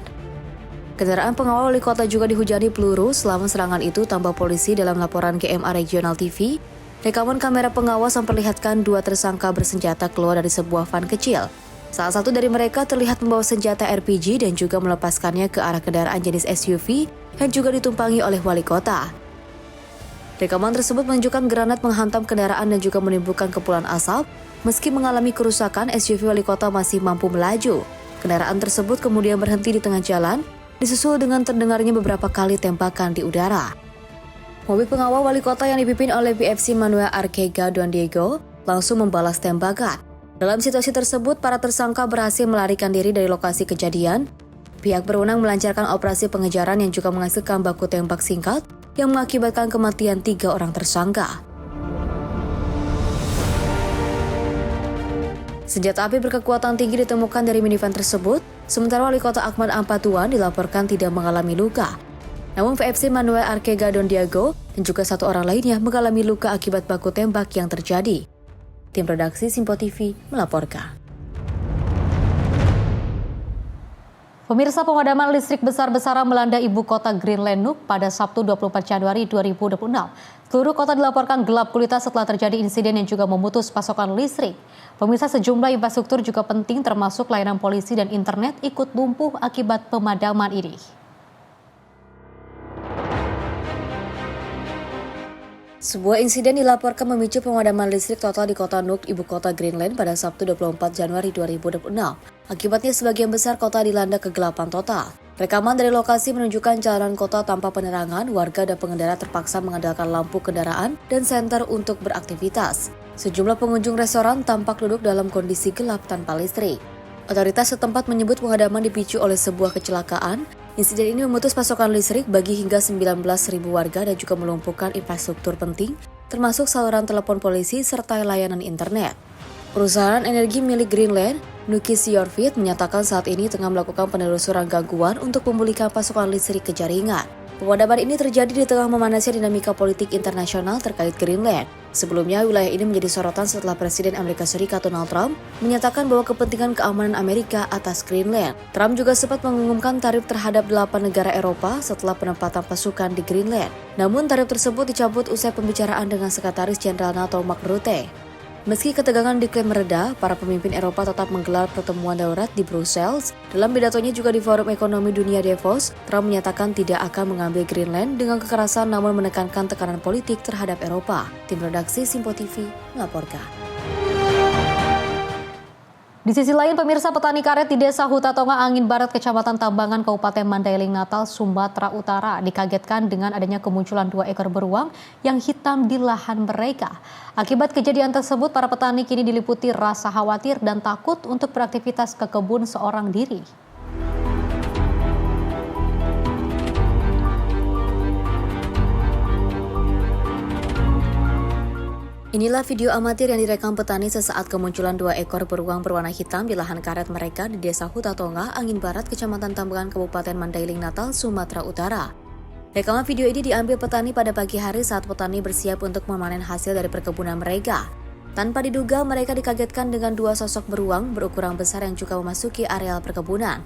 Kendaraan pengawal wali kota juga dihujani peluru. Selama serangan itu, tambah polisi dalam laporan GMA Regional TV, rekaman kamera pengawas memperlihatkan dua tersangka bersenjata keluar dari sebuah van kecil. Salah satu dari mereka terlihat membawa senjata RPG dan juga melepaskannya ke arah kendaraan jenis SUV yang juga ditumpangi oleh wali kota. Rekaman tersebut menunjukkan granat menghantam kendaraan dan juga menimbulkan kepulan asap. Meski mengalami kerusakan, SUV wali kota masih mampu melaju. Kendaraan tersebut kemudian berhenti di tengah jalan, disusul dengan terdengarnya beberapa kali tembakan di udara. Mobil pengawal wali kota yang dipimpin oleh PFC Manuel Arcega Don Diego langsung membalas tembakan. Dalam situasi tersebut, para tersangka berhasil melarikan diri dari lokasi kejadian. Pihak berwenang melancarkan operasi pengejaran yang juga menghasilkan baku tembak singkat yang mengakibatkan kematian 3 orang tersangka. Senjata api berkekuatan tinggi ditemukan dari minivan tersebut, sementara Wali Kota Ahmad Ampatuan dilaporkan tidak mengalami luka. Namun PFC Manuel Arcega Don Diego dan juga 1 orang lainnya mengalami luka akibat baku tembak yang terjadi. Tim redaksi Simpo TV melaporkan. Pemirsa, pemadaman listrik besar-besaran melanda ibu kota Greenland Nuuk pada Sabtu 24 Januari 2026. Seluruh kota dilaporkan gelap gulita setelah terjadi insiden yang juga memutus pasokan listrik. Pemirsa, sejumlah infrastruktur juga penting termasuk layanan polisi dan internet ikut lumpuh akibat pemadaman ini. Sebuah insiden dilaporkan memicu pemadaman listrik total di kota Nuuk, ibu kota Greenland pada Sabtu 24 Januari 2026. Akibatnya sebagian besar kota dilanda kegelapan total. Rekaman dari lokasi menunjukkan jalanan kota tanpa penerangan, warga dan pengendara terpaksa mengandalkan lampu kendaraan dan senter untuk beraktivitas. Sejumlah pengunjung restoran tampak duduk dalam kondisi gelap tanpa listrik. Otoritas setempat menyebut pemadaman dipicu oleh sebuah kecelakaan. Insiden ini memutus pasokan listrik bagi hingga 19.000 warga dan juga melumpuhkan infrastruktur penting, termasuk saluran telepon polisi serta layanan internet. Perusahaan energi milik Greenland, Nuki Siorfit, menyatakan saat ini tengah melakukan penelusuran gangguan untuk memulihkan pasokan listrik ke jaringan. Pemadaman ini terjadi di tengah memanasnya dinamika politik internasional terkait Greenland. Sebelumnya, wilayah ini menjadi sorotan setelah Presiden Amerika Serikat Donald Trump menyatakan bahwa kepentingan keamanan Amerika atas Greenland. Trump juga sempat mengumumkan tarif terhadap 8 negara Eropa setelah penempatan pasukan di Greenland. Namun, tarif tersebut dicabut usai pembicaraan dengan Sekretaris Jenderal NATO Mark Rutte. Meski ketegangan diklaim mereda, para pemimpin Eropa tetap menggelar pertemuan darurat di Brussels. Dalam pidatonya juga di Forum Ekonomi Dunia Davos, Trump menyatakan tidak akan mengambil Greenland dengan kekerasan namun menekankan tekanan politik terhadap Eropa. Tim redaksi Simpo TV melaporkan. Di sisi lain, pemirsa, petani karet di Desa Hutatonga, Angin Barat, Kecamatan Tambangan, Kabupaten Mandailing, Natal, Sumatera Utara dikagetkan dengan adanya kemunculan 2 ekor beruang yang hitam di lahan mereka. Akibat kejadian tersebut, para petani kini diliputi rasa khawatir dan takut untuk beraktivitas ke kebun seorang diri. Inilah video amatir yang direkam petani sesaat kemunculan 2 ekor beruang berwarna hitam di lahan karet mereka di Desa Hutatonga, Angin Barat, Kecamatan Tambangan, Kabupaten Mandailing, Natal, Sumatera Utara. Rekaman video ini diambil petani pada pagi hari saat petani bersiap untuk memanen hasil dari perkebunan mereka. Tanpa diduga, mereka dikagetkan dengan 2 sosok beruang berukuran besar yang juga memasuki areal perkebunan.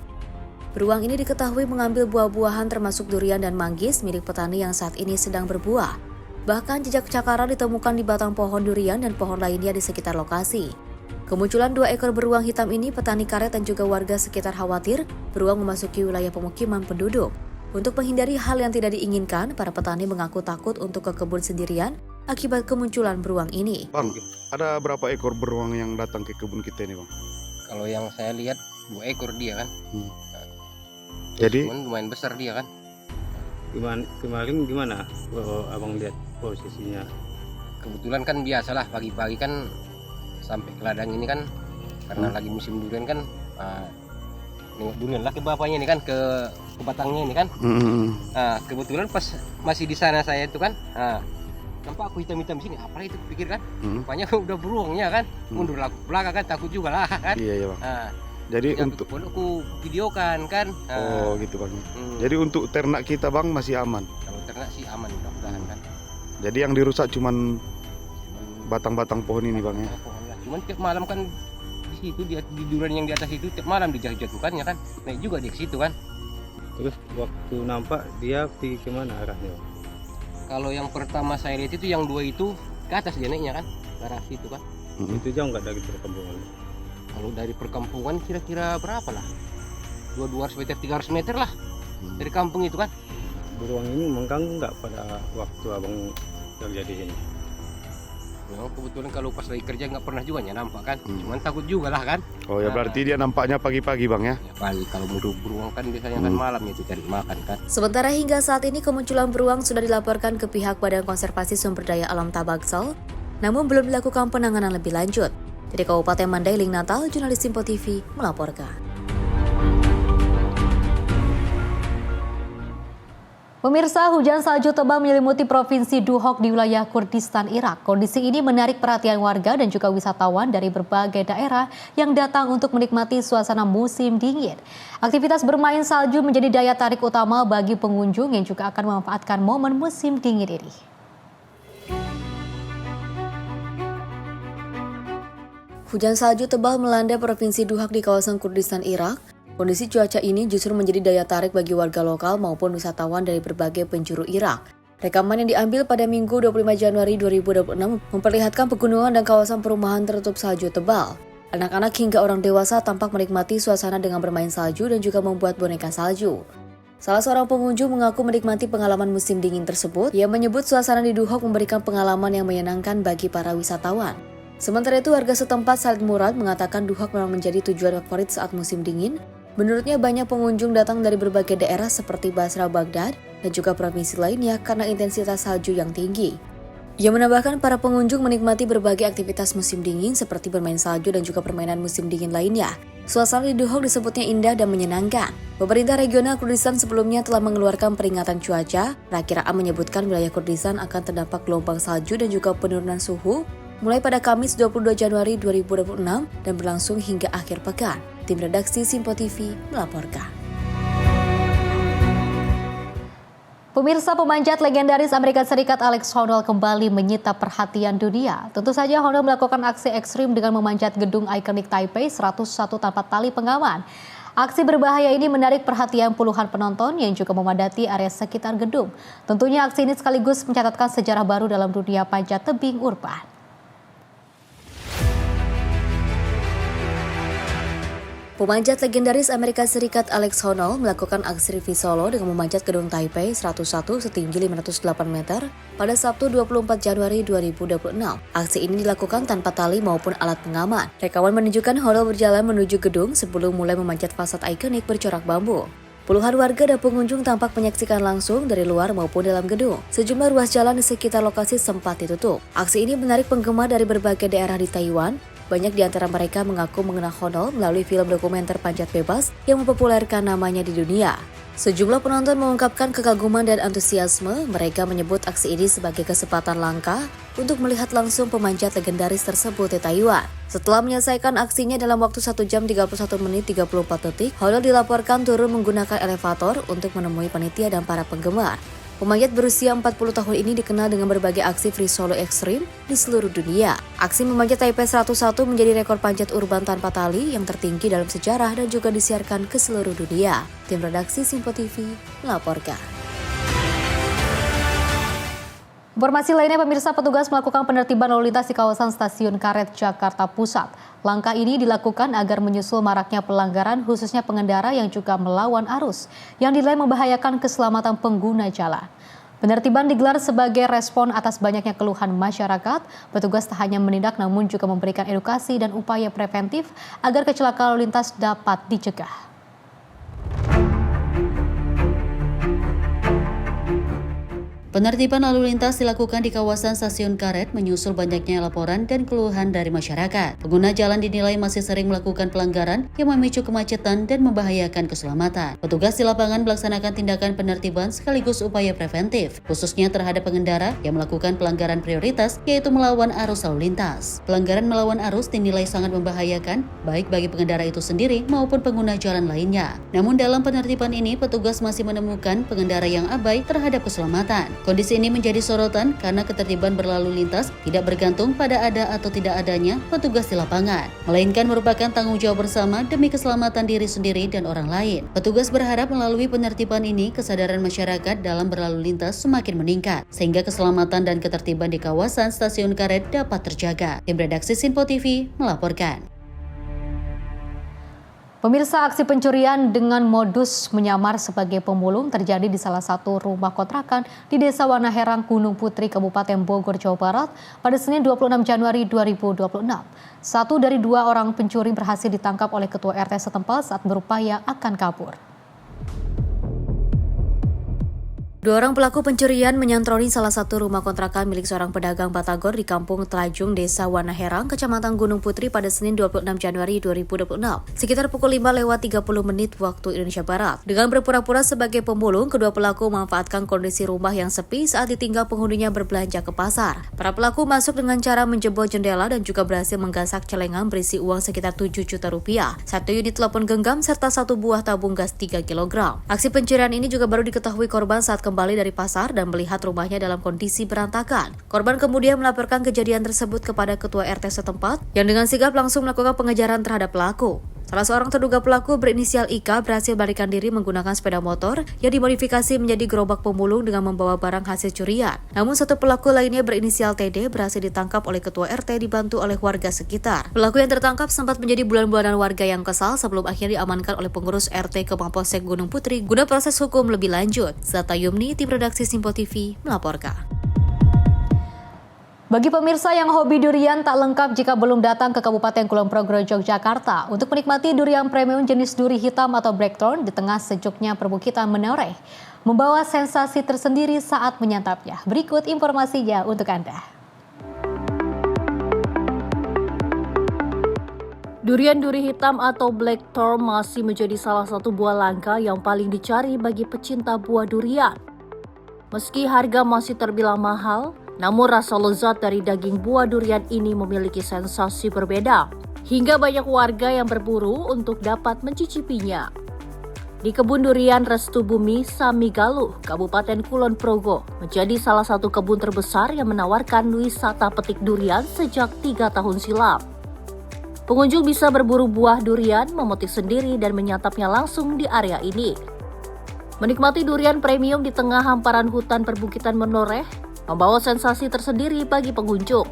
Beruang ini diketahui mengambil buah-buahan termasuk durian dan manggis milik petani yang saat ini sedang berbuah. Bahkan jejak cakaran ditemukan di batang pohon durian dan pohon lainnya di sekitar lokasi. Kemunculan 2 ekor beruang hitam ini, petani karet dan juga warga sekitar khawatir beruang memasuki wilayah pemukiman penduduk. Untuk menghindari hal yang tidak diinginkan, para petani mengaku takut untuk ke kebun sendirian akibat kemunculan beruang ini. Bang, ada berapa ekor beruang yang datang ke kebun kita ini, Bang? Kalau yang saya lihat 2 ekor dia kan. Jadi lumayan besar dia kan. Kemarin gimana abang lihat posisinya? Kebetulan kan biasalah pagi-pagi kan sampai ke ladang ini kan karena lagi musim durian kan, nengok durian lah ke bapaknya ini kan, ke batangnya ini kan. Kebetulan pas masih di sana saya itu kan, nampak aku hitam-hitam sini, apa itu pikir kan? Rupanya udah beruangnya kan, mundur belakang kan, takut juga lah kan. Iya Bang. Jadi untuk aku videokan kan. Oh gitu Bang. Jadi untuk ternak kita Bang masih aman. Kalau ternak sih aman mudah-mudahan kan. Jadi yang dirusak cuman batang-batang pohon ini Bang ya. Cuman tiap malam kan di situ di durian yang di atas itu tiap malam dijatuhkannya kan. Naik juga di situ kan. Terus waktu nampak dia pergi kemana arahnya? Kalau yang pertama saya lihat itu yang 2 itu ke atas dia naiknya kan, ke arah situ kan. Itu jauh nggak dari perkampungan? Kalau dari perkampungan kira-kira berapa lah? 200 meter, 300 meter lah dari kampung itu kan. Beruang ini mengganggu nggak pada waktu abang kerja di sini? Nah, kebetulan kalau pas lagi kerja nggak pernah juga nampak kan. Cuman takut juga lah kan. Oh ya berarti dia nampaknya pagi-pagi Bang ya? Ya pagi, kalau beruang kan biasanya kan malam itu cari makan kan. Sementara hingga saat ini kemunculan beruang sudah dilaporkan ke pihak Badan Konservasi Sumber Daya Alam Tabaksel, namun belum dilakukan penanganan lebih lanjut. Dari Kabupaten Mandailing, Natal, jurnalis Simpo TV melaporkan. Pemirsa, hujan salju tebal menyelimuti Provinsi Duhok di wilayah Kurdistan, Irak. Kondisi ini menarik perhatian warga dan juga wisatawan dari berbagai daerah yang datang untuk menikmati suasana musim dingin. Aktivitas bermain salju menjadi daya tarik utama bagi pengunjung yang juga akan memanfaatkan momen musim dingin ini. Hujan salju tebal melanda Provinsi Duhok di kawasan Kurdistan, Irak. Kondisi cuaca ini justru menjadi daya tarik bagi warga lokal maupun wisatawan dari berbagai penjuru Irak. Rekaman yang diambil pada Minggu 25 Januari 2026 memperlihatkan pegunungan dan kawasan perumahan tertutup salju tebal. Anak-anak hingga orang dewasa tampak menikmati suasana dengan bermain salju dan juga membuat boneka salju. Salah seorang pengunjung mengaku menikmati pengalaman musim dingin tersebut. Ia menyebut suasana di Duhok memberikan pengalaman yang menyenangkan bagi para wisatawan. Sementara itu, warga setempat Salid Murad mengatakan Duhok memang menjadi tujuan favorit saat musim dingin. Menurutnya banyak pengunjung datang dari berbagai daerah seperti Basra, Baghdad, dan juga provinsi lainnya karena intensitas salju yang tinggi. Ia menambahkan para pengunjung menikmati berbagai aktivitas musim dingin seperti bermain salju dan juga permainan musim dingin lainnya. Suasana di Duhok disebutnya indah dan menyenangkan. Pemerintah regional Kurdistan sebelumnya telah mengeluarkan peringatan cuaca. Perakiraan menyebutkan wilayah Kurdistan akan terdampak gelombang salju dan juga penurunan suhu mulai pada Kamis 22 Januari 2026 dan berlangsung hingga akhir pekan. Tim redaksi Simpo TV melaporkan. Pemirsa, pemanjat legendaris Amerika Serikat Alex Honnold kembali menyita perhatian dunia. Tentu saja Honnold melakukan aksi ekstrim dengan memanjat gedung ikonik Taipei 101 tanpa tali pengaman. Aksi berbahaya ini menarik perhatian puluhan penonton yang juga memadati area sekitar gedung. Tentunya aksi ini sekaligus mencatatkan sejarah baru dalam dunia panjat tebing urban. Pemanjat legendaris Amerika Serikat Alex Honnold melakukan aksi revie solo dengan memanjat gedung Taipei 101 setinggi 508 meter pada Sabtu 24 Januari 2026. Aksi ini dilakukan tanpa tali maupun alat pengaman. Rekaman menunjukkan Honnold berjalan menuju gedung sebelum mulai memanjat fasad ikonik bercorak bambu. Puluhan warga dan pengunjung tampak menyaksikan langsung dari luar maupun dalam gedung. Sejumlah ruas jalan di sekitar lokasi sempat ditutup. Aksi ini menarik penggemar dari berbagai daerah di Taiwan. Banyak di antara mereka mengaku mengenal Honnold melalui film dokumenter panjat bebas yang mempopulerkan namanya di dunia. Sejumlah penonton mengungkapkan kekaguman dan antusiasme. Mereka menyebut aksi ini sebagai kesempatan langka untuk melihat langsung pemanjat legendaris tersebut di Taiwan. Setelah menyelesaikan aksinya dalam waktu 1 jam 31 menit 34 detik, Honnold dilaporkan turun menggunakan elevator untuk menemui panitia dan para penggemar. Pemanjat berusia 40 tahun ini dikenal dengan berbagai aksi free solo ekstrim di seluruh dunia. Aksi memanjat Taipei 101 menjadi rekor panjat urban tanpa tali yang tertinggi dalam sejarah dan juga disiarkan ke seluruh dunia. Tim redaksi Simpo TV melaporkan. Informasi lainnya, pemirsa, petugas melakukan penertiban lalu lintas di kawasan Stasiun Karet, Jakarta Pusat. Langkah ini dilakukan agar menyusul maraknya pelanggaran, khususnya pengendara yang juga melawan arus, yang dinilai membahayakan keselamatan pengguna jalan. Penertiban digelar sebagai respon atas banyaknya keluhan masyarakat. Petugas tak hanya menindak namun juga memberikan edukasi dan upaya preventif agar kecelakaan lalu lintas dapat dicegah. Penertiban lalu lintas dilakukan di kawasan Stasiun Karet menyusul banyaknya laporan dan keluhan dari masyarakat. Pengguna jalan dinilai masih sering melakukan pelanggaran yang memicu kemacetan dan membahayakan keselamatan. Petugas di lapangan melaksanakan tindakan penertiban sekaligus upaya preventif, khususnya terhadap pengendara yang melakukan pelanggaran prioritas, yaitu melawan arus lalu lintas. Pelanggaran melawan arus dinilai sangat membahayakan, baik bagi pengendara itu sendiri maupun pengguna jalan lainnya. Namun dalam penertiban ini, petugas masih menemukan pengendara yang abai terhadap keselamatan. Kondisi ini menjadi sorotan karena ketertiban berlalu lintas tidak bergantung pada ada atau tidak adanya petugas di lapangan, melainkan merupakan tanggung jawab bersama demi keselamatan diri sendiri dan orang lain. Petugas berharap melalui penertiban ini kesadaran masyarakat dalam berlalu lintas semakin meningkat, sehingga keselamatan dan ketertiban di kawasan Stasiun Karet dapat terjaga. Tim redaksi Simpo TV melaporkan. Pemirsa, aksi pencurian dengan modus menyamar sebagai pemulung terjadi di salah satu rumah kontrakan di Desa Wanaherang, Gunung Putri, Kabupaten Bogor, Jawa Barat pada Senin 26 Januari 2026. Satu dari dua orang pencuri berhasil ditangkap oleh Ketua RT setempat saat berupaya akan kabur. Dua orang pelaku pencurian menyantroni salah satu rumah kontrakan milik seorang pedagang batagor di Kampung Telajung, Desa Wanaherang, Kecamatan Gunung Putri pada Senin 26 Januari 2026, sekitar pukul 5:30 waktu Indonesia Barat. Dengan berpura-pura sebagai pemulung, kedua pelaku memanfaatkan kondisi rumah yang sepi saat ditinggal penghuninya berbelanja ke pasar. Para pelaku masuk dengan cara menjebol jendela dan juga berhasil menggasak celengan berisi uang sekitar 7 juta rupiah, satu unit telepon genggam, serta satu buah tabung gas 3 kg. Aksi pencurian ini juga baru diketahui korban saat kembali dari pasar dan melihat rumahnya dalam kondisi berantakan. Korban kemudian melaporkan kejadian tersebut kepada Ketua RT setempat yang dengan sigap langsung melakukan pengejaran terhadap pelaku. Salah seorang terduga pelaku berinisial IK berhasil melarikan diri menggunakan sepeda motor yang dimodifikasi menjadi gerobak pemulung dengan membawa barang hasil curian. Namun satu pelaku lainnya berinisial TD berhasil ditangkap oleh Ketua RT dibantu oleh warga sekitar. Pelaku yang tertangkap sempat menjadi bulan-bulanan warga yang kesal sebelum akhirnya diamankan oleh pengurus RT Kemapolsek Gunung Putri guna proses hukum lebih lanjut. Zata Yumni, tim redaksi Simpo TV melaporkan. Bagi pemirsa yang hobi durian, tak lengkap jika belum datang ke Kabupaten Kulon Progro, Yogyakarta untuk menikmati durian premium jenis duri hitam atau blackthorn di tengah sejuknya perbukitan Menoreh. Membawa sensasi tersendiri saat menyantapnya. Berikut informasinya untuk Anda. Durian duri hitam atau blackthorn masih menjadi salah satu buah langka yang paling dicari bagi pecinta buah durian. Meski harga masih terbilang mahal, namun rasa lezat dari daging buah durian ini memiliki sensasi berbeda, hingga banyak warga yang berburu untuk dapat mencicipinya. di kebun durian Restu Bumi Samigaluh, Kabupaten Kulon Progo, menjadi salah satu kebun terbesar yang menawarkan wisata petik durian sejak 3 tahun silam. Pengunjung bisa berburu buah durian, memetik sendiri dan menyantapnya langsung di area ini. Menikmati durian premium di tengah hamparan hutan perbukitan menoreh membawa sensasi tersendiri bagi pengunjung.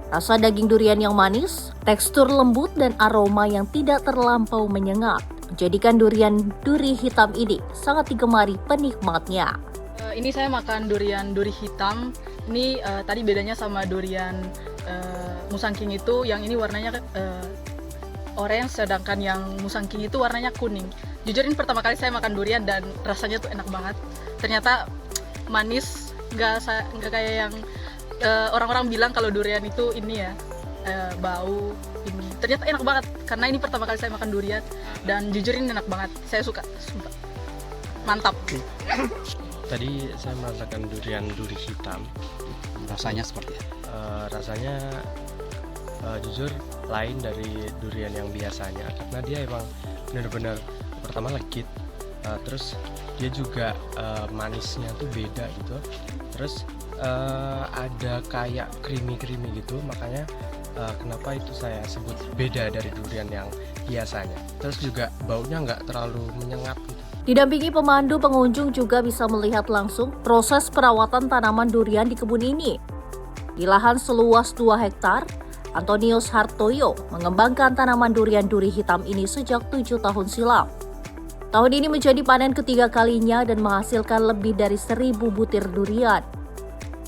Rasa daging durian yang manis, tekstur lembut dan aroma yang tidak terlampau menyengat menjadikan durian duri hitam ini sangat digemari penikmatnya. Ini saya makan durian duri hitam. Ini tadi bedanya sama durian musangking itu, yang ini warnanya orange, sedangkan yang musangking itu warnanya kuning. Jujur ini pertama kali saya makan durian dan rasanya tuh enak banget. Ternyata manis, nggak kayak yang orang-orang bilang kalau durian itu ini ya bau ini. Ternyata enak banget karena ini pertama kali saya makan durian dan jujur ini enak banget. Saya suka, sumpah. Mantap. Tadi saya merasakan durian duri hitam. Rasanya seperti apa? Rasanya jujur lain dari durian yang biasanya karena dia emang benar-benar pertama legit, terus dia juga manisnya tuh beda gitu, terus ada kayak creamy gitu, makanya kenapa itu saya sebut beda dari durian yang biasanya. Terus juga baunya nggak terlalu menyengat gitu. Didampingi pemandu, pengunjung juga bisa melihat langsung proses perawatan tanaman durian di kebun ini. Di lahan seluas 2 hektar, Antonius Hartoyo mengembangkan tanaman durian duri hitam ini sejak 7 tahun silam. Tahun ini menjadi panen ketiga kalinya dan menghasilkan lebih dari 1.000 butir durian.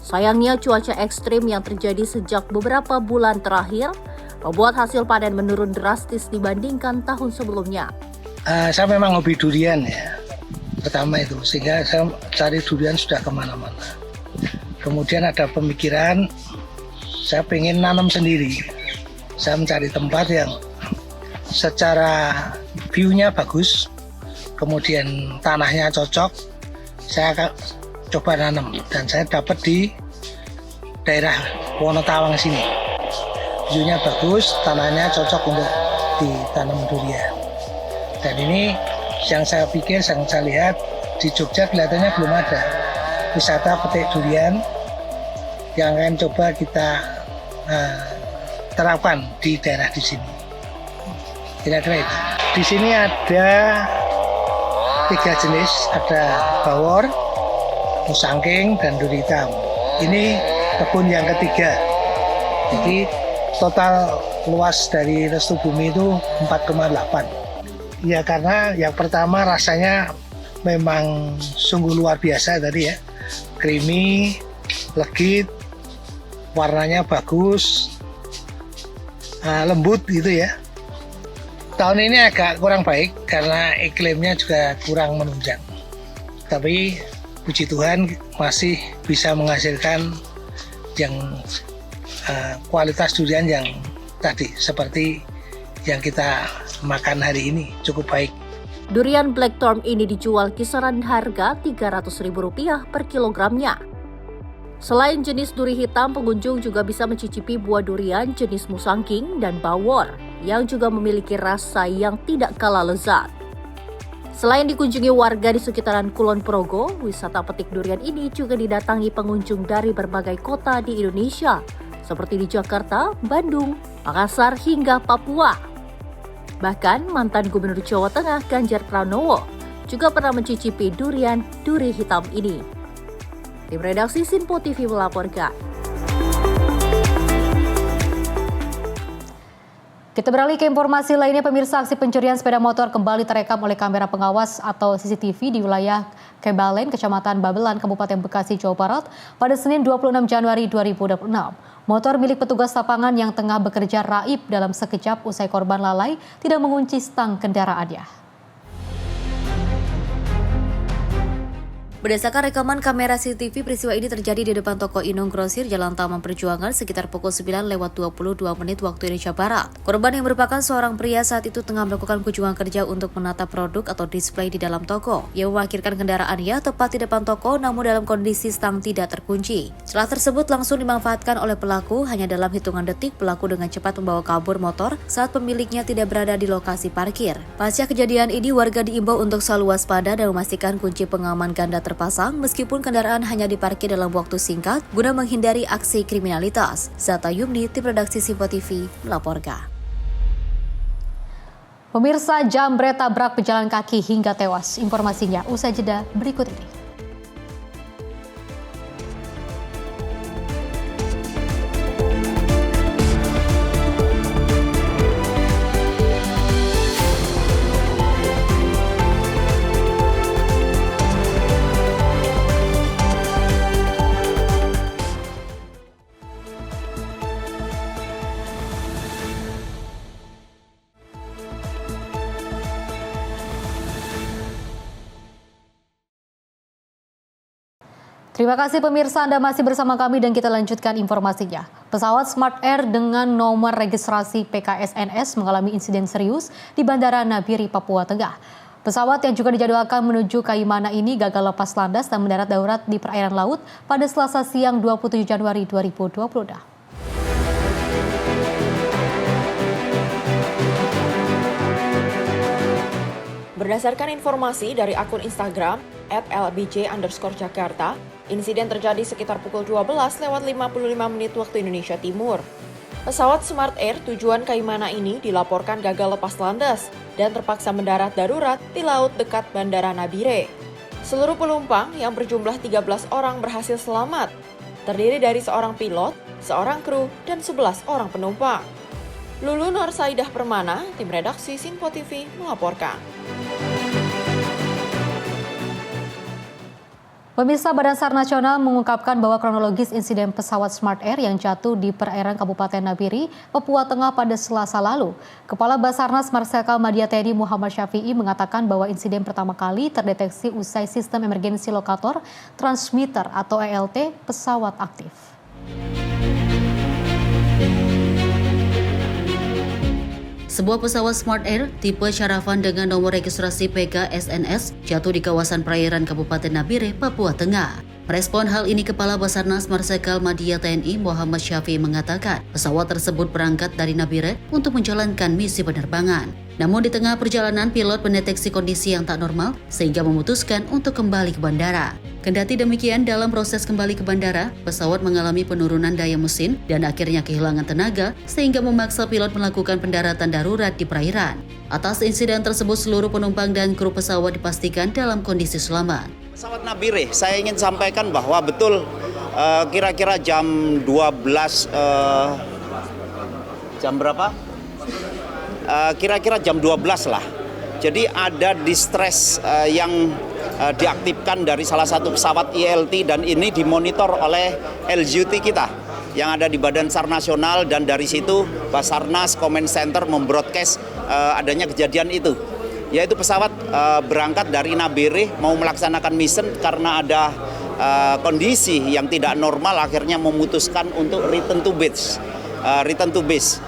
Sayangnya cuaca ekstrim yang terjadi sejak beberapa bulan terakhir membuat hasil panen menurun drastis dibandingkan tahun sebelumnya. Saya memang hobi durian ya, pertama itu, sehingga saya cari durian sudah kemana-mana. Kemudian ada pemikiran, saya pengen nanam sendiri. Saya mencari tempat yang secara view-nya bagus, kemudian tanahnya cocok, saya akan coba nanam. Dan saya dapat di daerah Wonotawang sini. View-nya bagus, tanahnya cocok untuk ditanam durian. Dan ini yang saya pikir, yang saya lihat di Jogja kelihatannya belum ada wisata petik durian yang akan coba kita terapkan di daerah di sini. Kira-kira itu. Di sini ada 3 jenis, ada bawor, musangking, dan duri hitam. Ini kebun yang ketiga. Jadi total luas dari Restu Bumi itu 4,8. Ya karena yang pertama rasanya memang sungguh luar biasa tadi ya, creamy, legit, warnanya bagus, lembut gitu ya. Tahun ini agak kurang baik karena iklimnya juga kurang menunjang. Tapi puji Tuhan masih bisa menghasilkan yang kualitas durian yang tadi seperti yang kita makan hari ini cukup baik. Durian Blackthorn ini dijual kisaran harga Rp300.000 per kilogramnya. Selain jenis duri hitam, pengunjung juga bisa mencicipi buah durian jenis musangking dan bawor yang juga memiliki rasa yang tidak kalah lezat. Selain dikunjungi warga di sekitaran Kulon Progo, wisata petik durian ini juga didatangi pengunjung dari berbagai kota di Indonesia, seperti di Jakarta, Bandung, Makassar, hingga Papua. Bahkan mantan Gubernur Jawa Tengah Ganjar Pranowo juga pernah mencicipi durian duri hitam ini. Tim redaksi Sinpo TV melaporkan. Kita beralih ke informasi lainnya, pemirsa. Aksi pencurian sepeda motor kembali terekam oleh kamera pengawas atau CCTV di wilayah Kebalen, Kecamatan Babelan, Kabupaten Bekasi, Jawa Barat pada Senin 26 Januari 2026. Motor milik petugas lapangan yang tengah bekerja raib dalam sekejap usai korban lalai tidak mengunci stang kendaraannya. Berdasarkan rekaman kamera CCTV, peristiwa ini terjadi di depan toko Inung Grosir Jalan Taman Perjuangan sekitar pukul 9:22 waktu Indonesia Barat. Korban yang merupakan seorang pria saat itu tengah melakukan kunjungan kerja untuk menata produk atau display di dalam toko. Ia memarkirkan kendaraannya tepat di depan toko namun dalam kondisi stang tidak terkunci. Celah tersebut langsung dimanfaatkan oleh pelaku. Hanya dalam hitungan detik pelaku dengan cepat membawa kabur motor saat pemiliknya tidak berada di lokasi parkir. Pasca kejadian ini, warga diimbau untuk selalu waspada dan memastikan kunci pengaman ganda terpasang meskipun kendaraan hanya diparkir dalam waktu singkat guna menghindari aksi kriminalitas. Zata Yumni, tim redaksi Simpo TV, melaporkan. Pemirsa, jambret tabrak pejalan kaki hingga tewas. Informasinya usai jeda berikut ini. Terima kasih pemirsa, Anda masih bersama kami dan kita lanjutkan informasinya. Pesawat Smart Air dengan nomor registrasi PKSNS mengalami insiden serius di Bandara Nabire, Papua Tengah. Pesawat yang juga dijadwalkan menuju Kaimana ini gagal lepas landas dan mendarat darurat di perairan laut pada Selasa siang 27 Januari 2020. Berdasarkan informasi dari akun Instagram @lbj_jakarta, insiden terjadi sekitar pukul 12:55 waktu Indonesia Timur. Pesawat Smart Air tujuan Kaimana ini dilaporkan gagal lepas landas dan terpaksa mendarat darurat di laut dekat Bandara Nabire. Seluruh penumpang yang berjumlah 13 orang berhasil selamat, terdiri dari seorang pilot, seorang kru, dan 11 orang penumpang. Lulu Nur Saidah Permana, tim redaksi Simpo TV melaporkan. Pemirsa, Badan SAR Nasional mengungkapkan bahwa kronologis insiden pesawat Smart Air yang jatuh di perairan Kabupaten Nabire, Papua Tengah pada Selasa lalu. Kepala Basarnas Marsikal Madya TNI Muhammad Syafi'i mengatakan bahwa insiden pertama kali terdeteksi usai sistem emergency locator transmitter atau ELT pesawat aktif. Sebuah pesawat Smart Air tipe Caravan dengan nomor registrasi PKSNS jatuh di kawasan perairan Kabupaten Nabire, Papua Tengah. Merespon hal ini, Kepala Basarnas Marsikal Madya TNI Muhammad Syafi'i mengatakan pesawat tersebut berangkat dari Nabire untuk menjalankan misi penerbangan. Namun di tengah perjalanan pilot mendeteksi kondisi yang tak normal sehingga memutuskan untuk kembali ke bandara. Kendati demikian, dalam proses kembali ke bandara, pesawat mengalami penurunan daya mesin dan akhirnya kehilangan tenaga sehingga memaksa pilot melakukan pendaratan darurat di perairan. Atas insiden tersebut, seluruh penumpang dan kru pesawat dipastikan dalam kondisi selamat. Pesawat Nabire, saya ingin sampaikan bahwa betul kira-kira jam 12, jam berapa? Kira-kira jam 12 lah. Jadi ada distress yang diaktifkan dari salah satu pesawat ILT dan ini dimonitor oleh LGUT kita yang ada di Badan SAR Nasional, dan dari situ Basarnas Command Center membroadcast adanya kejadian itu. Yaitu pesawat berangkat dari Nabire mau melaksanakan mission karena ada kondisi yang tidak normal, akhirnya memutuskan untuk return to base.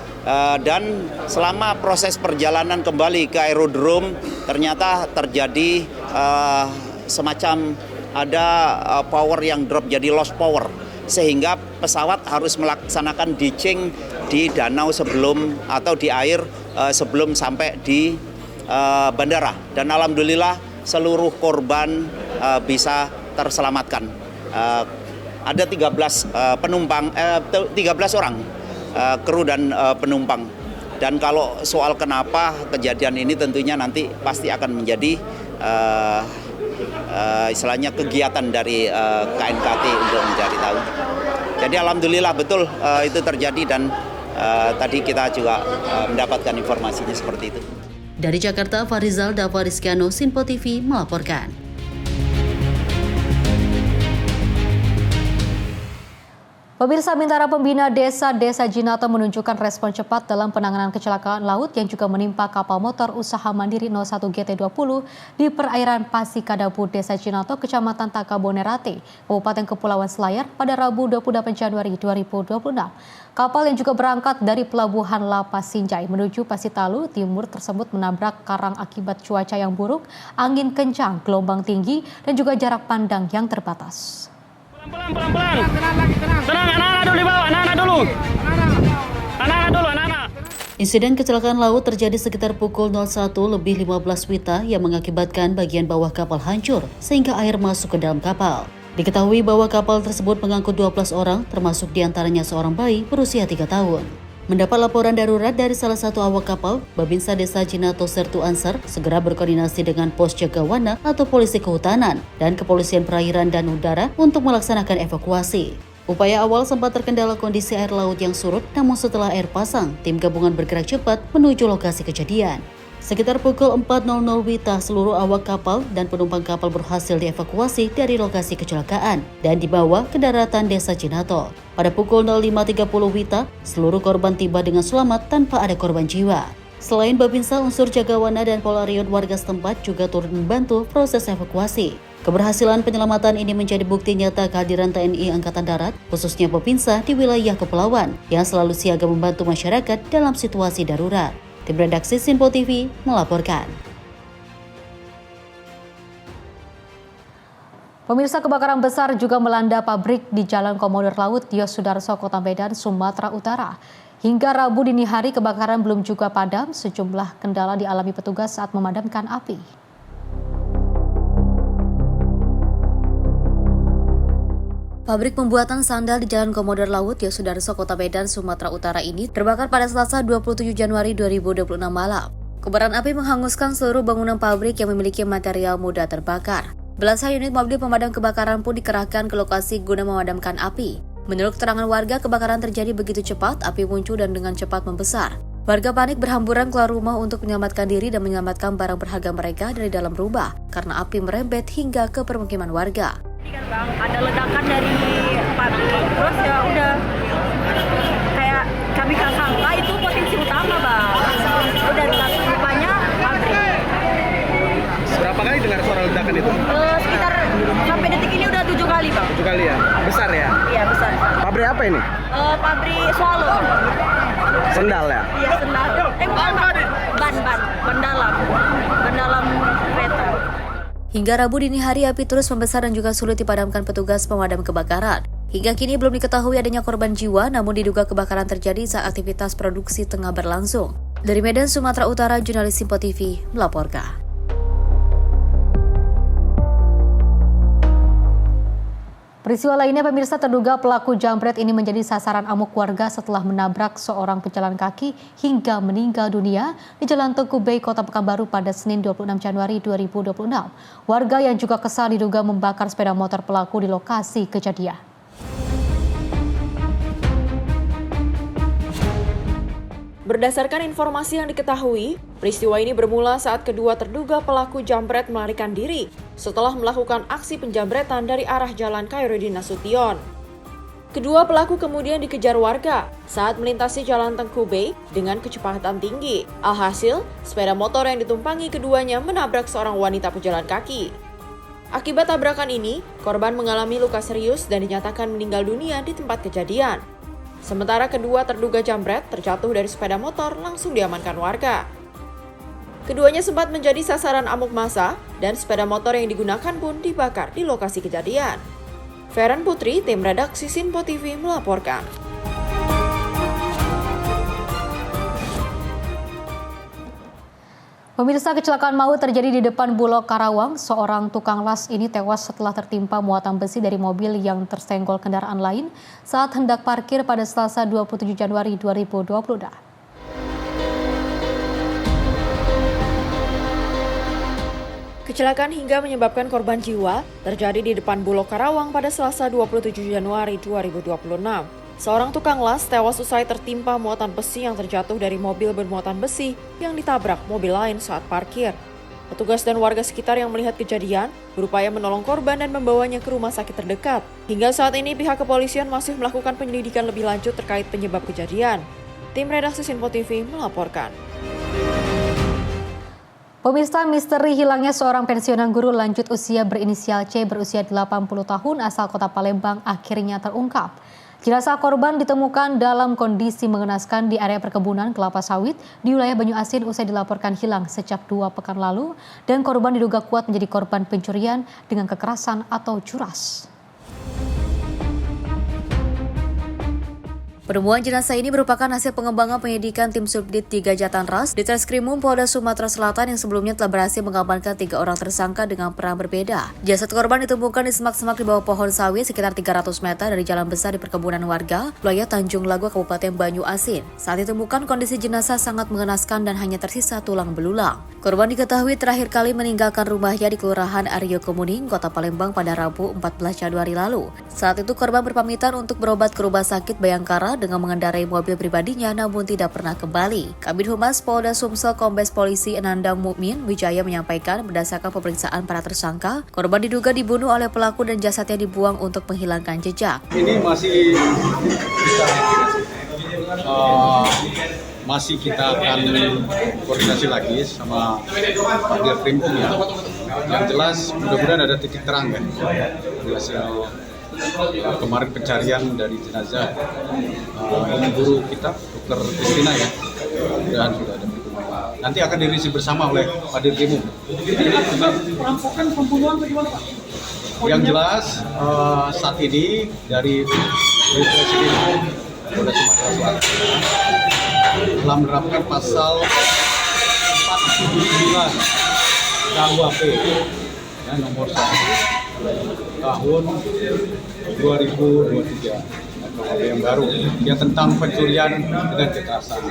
Dan selama proses perjalanan kembali ke aerodrome ternyata terjadi semacam ada power yang drop, jadi lost power, sehingga pesawat harus melaksanakan ditching di danau sebelum atau di air sebelum sampai di bandara. Dan alhamdulillah seluruh korban bisa terselamatkan. Ada 13 penumpang, 13 orang kru dan penumpang. Dan kalau soal kenapa kejadian ini tentunya nanti pasti akan menjadi istilahnya kegiatan dari KNKT untuk mencari tahu. Jadi alhamdulillah betul itu terjadi dan tadi kita juga mendapatkan informasinya seperti itu. Dari Jakarta, Farizal Davarizkiano, Simpo TV melaporkan. Pemirsa, Bintara Pembina Desa Jinato menunjukkan respon cepat dalam penanganan kecelakaan laut yang juga menimpa kapal motor usaha mandiri 01 GT20 di perairan Pasikadabu, Desa Jinato, Kecamatan Takabonerate, Kabupaten Kepulauan Selayar pada Rabu 28 Januari 2026. Kapal yang juga berangkat dari Pelabuhan Lapas Sinjai menuju Pasitalu Timur tersebut menabrak karang akibat cuaca yang buruk, angin kencang, gelombang tinggi, dan juga jarak pandang yang terbatas. Pelan-pelan. Tenang, anak-anak dulu di bawah, anak-anak dulu. Insiden kecelakaan laut terjadi sekitar pukul 01.15 WITA yang mengakibatkan bagian bawah kapal hancur sehingga air masuk ke dalam kapal. Diketahui bahwa kapal tersebut mengangkut 12 orang, termasuk diantaranya seorang bayi berusia 3 tahun. Mendapat laporan darurat dari salah satu awak kapal, Babinsa Desa Jinato Sertu Ansar segera berkoordinasi dengan Pos Jagawana atau Polisi Kehutanan dan Kepolisian Perairan dan Udara untuk melaksanakan evakuasi. Upaya awal sempat terkendala kondisi air laut yang surut, namun setelah air pasang, tim gabungan bergerak cepat menuju lokasi kejadian. Sekitar pukul 4.00 WITA, seluruh awak kapal dan penumpang kapal berhasil dievakuasi dari lokasi kecelakaan dan dibawa ke daratan Desa Jinato. Pada pukul 05.30 WITA, seluruh korban tiba dengan selamat tanpa ada korban jiwa. Selain Babinsa, unsur Jagawana dan Polariot warga setempat juga turut membantu proses evakuasi. Keberhasilan penyelamatan ini menjadi bukti nyata kehadiran TNI Angkatan Darat, khususnya Babinsa di wilayah kepulauan, yang selalu siaga membantu masyarakat dalam situasi darurat. Tim redaksi Sinpo TV melaporkan. Pemirsa, kebakaran besar juga melanda pabrik di Jalan Komodor Laut Yosudarso, Kota Medan, Sumatera Utara. Hingga Rabu dini hari kebakaran belum juga padam, sejumlah kendala dialami petugas saat memadamkan api. Pabrik pembuatan sandal di Jalan Komodor Laut Yosudarso, Kota Medan, Sumatera Utara ini terbakar pada Selasa 27 Januari 2026 malam. Kobaran api menghanguskan seluruh bangunan pabrik yang memiliki material mudah terbakar. Belasan unit mobil pemadam kebakaran pun dikerahkan ke lokasi guna memadamkan api. Menurut keterangan warga, kebakaran terjadi begitu cepat, api muncul dan dengan cepat membesar. Warga panik berhamburan keluar rumah untuk menyelamatkan diri dan menyelamatkan barang berharga mereka dari dalam rumah karena api merembet hingga ke permukiman warga. Bang, ada ledakan dari pabrik, terus ya udah kayak kami gak sangka itu potensi utama, Bang. Udah rupanya pabrik. Berapa kali dengar suara ledakan itu? Sekitar sampai detik ini udah 7 kali, Bang. 7 kali ya? Besar ya? Iya, besar. Pabrik apa ini? Pabrik Swallow. Sendal ya? Iya, sendal. Bukan, ban dalam kereta. Hingga Rabu dini hari api terus membesar dan juga sulit dipadamkan petugas pemadam kebakaran. Hingga kini belum diketahui adanya korban jiwa, namun diduga kebakaran terjadi saat aktivitas produksi tengah berlangsung. Dari Medan, Sumatera Utara, jurnalis Sinpo TV melaporkan. Peristiwa lainnya, pemirsa, terduga pelaku jambret ini menjadi sasaran amuk warga setelah menabrak seorang pejalan kaki hingga meninggal dunia di Jalan Tengku Bey, Kota Pekanbaru pada Senin 26 Januari 2026. Warga yang juga kesal diduga membakar sepeda motor pelaku di lokasi kejadian. Berdasarkan informasi yang diketahui, peristiwa ini bermula saat kedua terduga pelaku jambret melarikan diri setelah melakukan aksi penjambretan dari arah Jalan Khairuddin Nasution. Kedua pelaku kemudian dikejar warga saat melintasi Jalan Tengku Bey dengan kecepatan tinggi. Alhasil, sepeda motor yang ditumpangi keduanya menabrak seorang wanita pejalan kaki. Akibat tabrakan ini, korban mengalami luka serius dan dinyatakan meninggal dunia di tempat kejadian. Sementara kedua terduga jambret terjatuh dari sepeda motor langsung diamankan warga. Keduanya sempat menjadi sasaran amuk massa dan sepeda motor yang digunakan pun dibakar di lokasi kejadian. Feren Putri, tim redaksi Sinpo TV melaporkan. Pemirsa, kecelakaan maut terjadi di depan Bulog Karawang. Seorang tukang las ini tewas setelah tertimpa muatan besi dari mobil yang tersenggol kendaraan lain saat hendak parkir pada Selasa 27 Januari 2020. Kecelakaan hingga menyebabkan korban jiwa terjadi di depan Bulog Karawang pada Selasa 27 Januari 2026. Seorang tukang las tewas usai tertimpa muatan besi yang terjatuh dari mobil bermuatan besi yang ditabrak mobil lain saat parkir. Petugas dan warga sekitar yang melihat kejadian berupaya menolong korban dan membawanya ke rumah sakit terdekat. Hingga saat ini pihak kepolisian masih melakukan penyelidikan lebih lanjut terkait penyebab kejadian. Tim redaksi Sinpo TV melaporkan. Pemirsa, misteri hilangnya seorang pensiunan guru lanjut usia berinisial C berusia 80 tahun asal kota Palembang akhirnya terungkap. Jenazah korban ditemukan dalam kondisi mengenaskan di area perkebunan kelapa sawit di wilayah Banyu Asin usai dilaporkan hilang sejak 2 pekan lalu dan korban diduga kuat menjadi korban pencurian dengan kekerasan atau curas. Penemuan jenazah ini merupakan hasil pengembangan penyidikan tim Subdit 3 Jatanras di Treskrimum Polda Sumatera Selatan yang sebelumnya telah berhasil mengamankan 3 orang tersangka dengan peran berbeda. Jasad korban ditemukan di semak-semak di bawah pohon sawit sekitar 300 meter dari jalan besar di perkebunan warga, wilayah Tanjung Lago, Kabupaten Banyu Asin. Saat ditemukan kondisi jenazah sangat mengenaskan dan hanya tersisa tulang belulang. Korban diketahui terakhir kali meninggalkan rumahnya di Kelurahan Aryo Kemuning, Kota Palembang pada Rabu 14 Januari lalu. Saat itu korban berpamitan untuk berobat ke rumah sakit Bayangkara dengan mengendarai mobil pribadinya namun tidak pernah kembali. Kabid Humas Polda Sumsel Kombes Polisi Anandang Mukmin Wijaya menyampaikan berdasarkan pemeriksaan para tersangka, korban diduga dibunuh oleh pelaku dan jasadnya dibuang untuk menghilangkan jejak. Ini masih kita akan koordinasi lagi sama Pak Dirkrimum ya. Yang jelas mudah-mudahan ada titik terang kan. Kemarin pencarian dari jenazah ini guru kita, Dr. Kristina ya, mudah-mudahan sudah ada perkembangan. Nanti akan dirisi bersama oleh Pak Dirkrimum. Perampokan pembunuhan bagaimana Pak? Yang jelas saat ini dari Presiden Polda Sumatera Selatan telah menerapkan pasal 479 KUHP ya, nomor 1 tahun 2023 KUHP yang baru ya, tentang pencurian dengan kekerasan.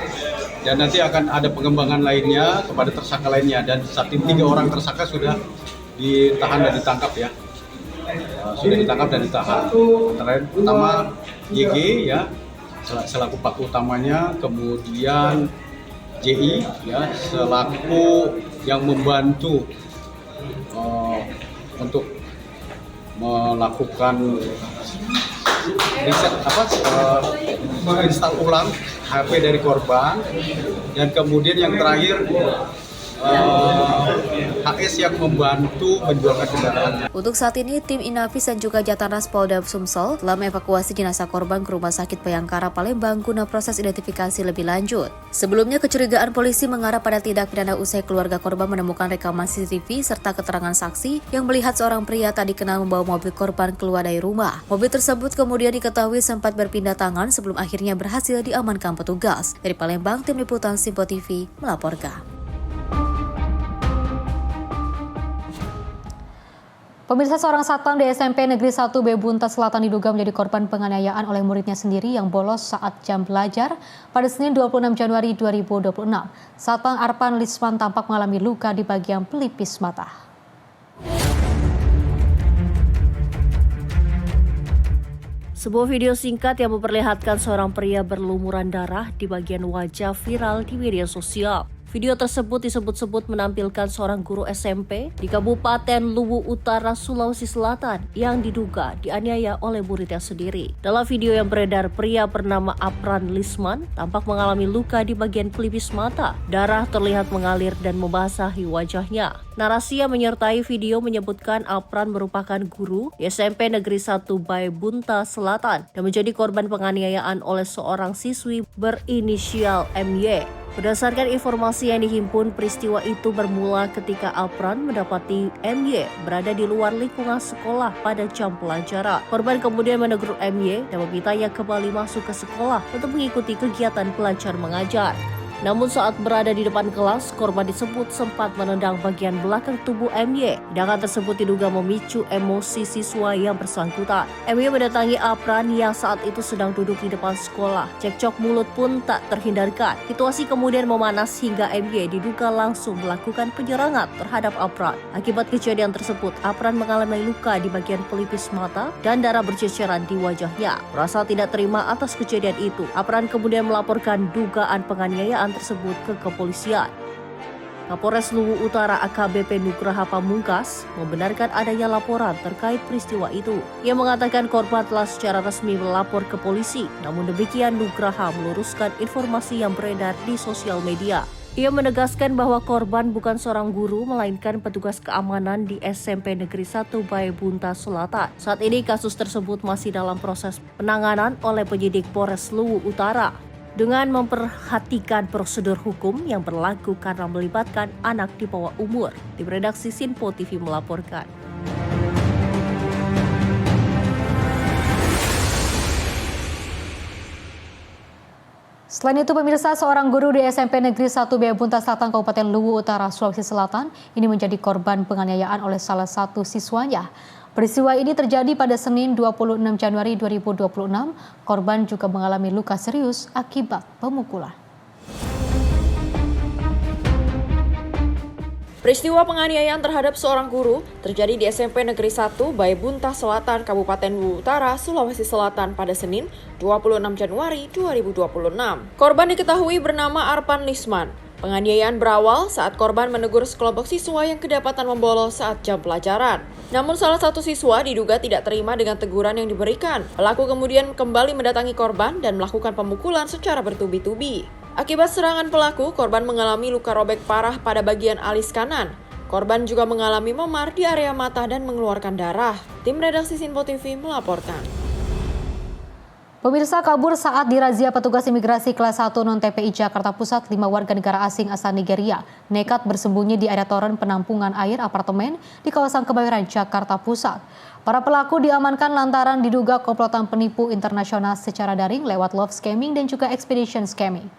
Dan nanti akan ada pengembangan lainnya kepada tersangka lainnya, dan saat ini 3 orang tersangka sudah ditahan dan ditangkap ya. Sudah ditangkap dan ditahan. Antara pertama YG ya selaku pelaku utamanya, kemudian JI ya selaku yang membantu untuk melakukan riset menginstal ulang HP dari korban, dan kemudian yang terakhir HS yang membantu menjualkan kendaraan. Untuk saat ini, tim Inafis dan juga Jatanras Polda Sumsel telah mengevakuasi jenazah korban ke Rumah Sakit Bayangkara Palembang guna proses identifikasi lebih lanjut. Sebelumnya, kecurigaan polisi mengarah pada tindak pidana usai keluarga korban menemukan rekaman CCTV serta keterangan saksi yang melihat seorang pria tak dikenal membawa mobil korban keluar dari rumah. Mobil tersebut kemudian diketahui sempat berpindah tangan sebelum akhirnya berhasil diamankan petugas. Dari Palembang, Tim Liputan Sinpo TV melaporkan. Pemirsa, seorang satpam di SMP Negeri 1 B Bunta Selatan diduga menjadi korban penganiayaan oleh muridnya sendiri yang bolos saat jam belajar pada Senin 26 Januari 2026. Satpam Arpan Lisman tampak mengalami luka di bagian pelipis mata. Sebuah video singkat yang memperlihatkan seorang pria berlumuran darah di bagian wajah viral di media sosial. Video tersebut disebut-sebut menampilkan seorang guru SMP di Kabupaten Luwu Utara, Sulawesi Selatan yang diduga dianiaya oleh muridnya sendiri. Dalam video yang beredar, pria bernama Apran Lisman tampak mengalami luka di bagian pelipis mata. Darah terlihat mengalir dan membasahi wajahnya. Narasi yang menyertai video menyebutkan Apran merupakan guru di SMP Negeri 1 Bay Bunta Selatan dan menjadi korban penganiayaan oleh seorang siswi berinisial MY. Berdasarkan informasi yang dihimpun, peristiwa itu bermula ketika Apran mendapati MY berada di luar lingkungan sekolah pada jam pelajaran. Korban kemudian menegur MY dan memintanya kembali masuk ke sekolah untuk mengikuti kegiatan belajar mengajar. Namun saat berada di depan kelas, korban disebut sempat menendang bagian belakang tubuh MY. Tindakan tersebut diduga memicu emosi siswa yang bersangkutan. MY mendatangi Apran yang saat itu sedang duduk di depan sekolah. Cekcok mulut pun tak terhindarkan. Situasi kemudian memanas hingga MY diduga langsung melakukan penyerangan terhadap Apran. Akibat kejadian tersebut, Apran mengalami luka di bagian pelipis mata dan darah berceceran di wajahnya. Merasa tidak terima atas kejadian itu, Apran kemudian melaporkan dugaan penganiayaan tersebut ke kepolisian. Kapolres Luwu Utara AKBP Nugraha Pamungkas membenarkan adanya laporan terkait peristiwa itu. Ia mengatakan korban telah secara resmi melapor ke polisi. Namun demikian, Nugraha meluruskan informasi yang beredar di sosial media. Ia menegaskan bahwa korban bukan seorang guru, melainkan petugas keamanan di SMP Negeri 1 Baebunta Selatan. Saat ini kasus tersebut masih dalam proses penanganan oleh penyidik Polres Luwu Utara dengan memperhatikan prosedur hukum yang berlaku karena melibatkan anak di bawah umur. Tim redaksi Sinpo TV melaporkan. Selain itu, pemirsa, seorang guru di SMP Negeri 1 Baebunta Selatan Kabupaten Luwu Utara, Sulawesi Selatan ini menjadi korban penganiayaan oleh salah satu siswanya. Peristiwa ini terjadi pada Senin 26 Januari 2026. Korban juga mengalami luka serius akibat pemukulan. Peristiwa penganiayaan terhadap seorang guru terjadi di SMP Negeri 1 Baebunta Selatan, Kabupaten Luwu Utara, Sulawesi Selatan pada Senin 26 Januari 2026. Korban diketahui bernama Arpan Lisman. Penganiayaan berawal saat korban menegur sekelompok siswa yang kedapatan membolos saat jam pelajaran. Namun salah satu siswa diduga tidak terima dengan teguran yang diberikan. Pelaku kemudian kembali mendatangi korban dan melakukan pemukulan secara bertubi-tubi. Akibat serangan pelaku, korban mengalami luka robek parah pada bagian alis kanan. Korban juga mengalami memar di area mata dan mengeluarkan darah. Tim redaksi Sinpo TV melaporkan. Pemirsa, kabur saat dirazia petugas imigrasi kelas 1 non-TPI Jakarta Pusat, 5 warga negara asing asal Nigeria nekat bersembunyi di area toren penampungan air apartemen di kawasan Kebayoran, Jakarta Pusat. Para pelaku diamankan lantaran diduga komplotan penipu internasional secara daring lewat love scamming dan juga expedition scamming.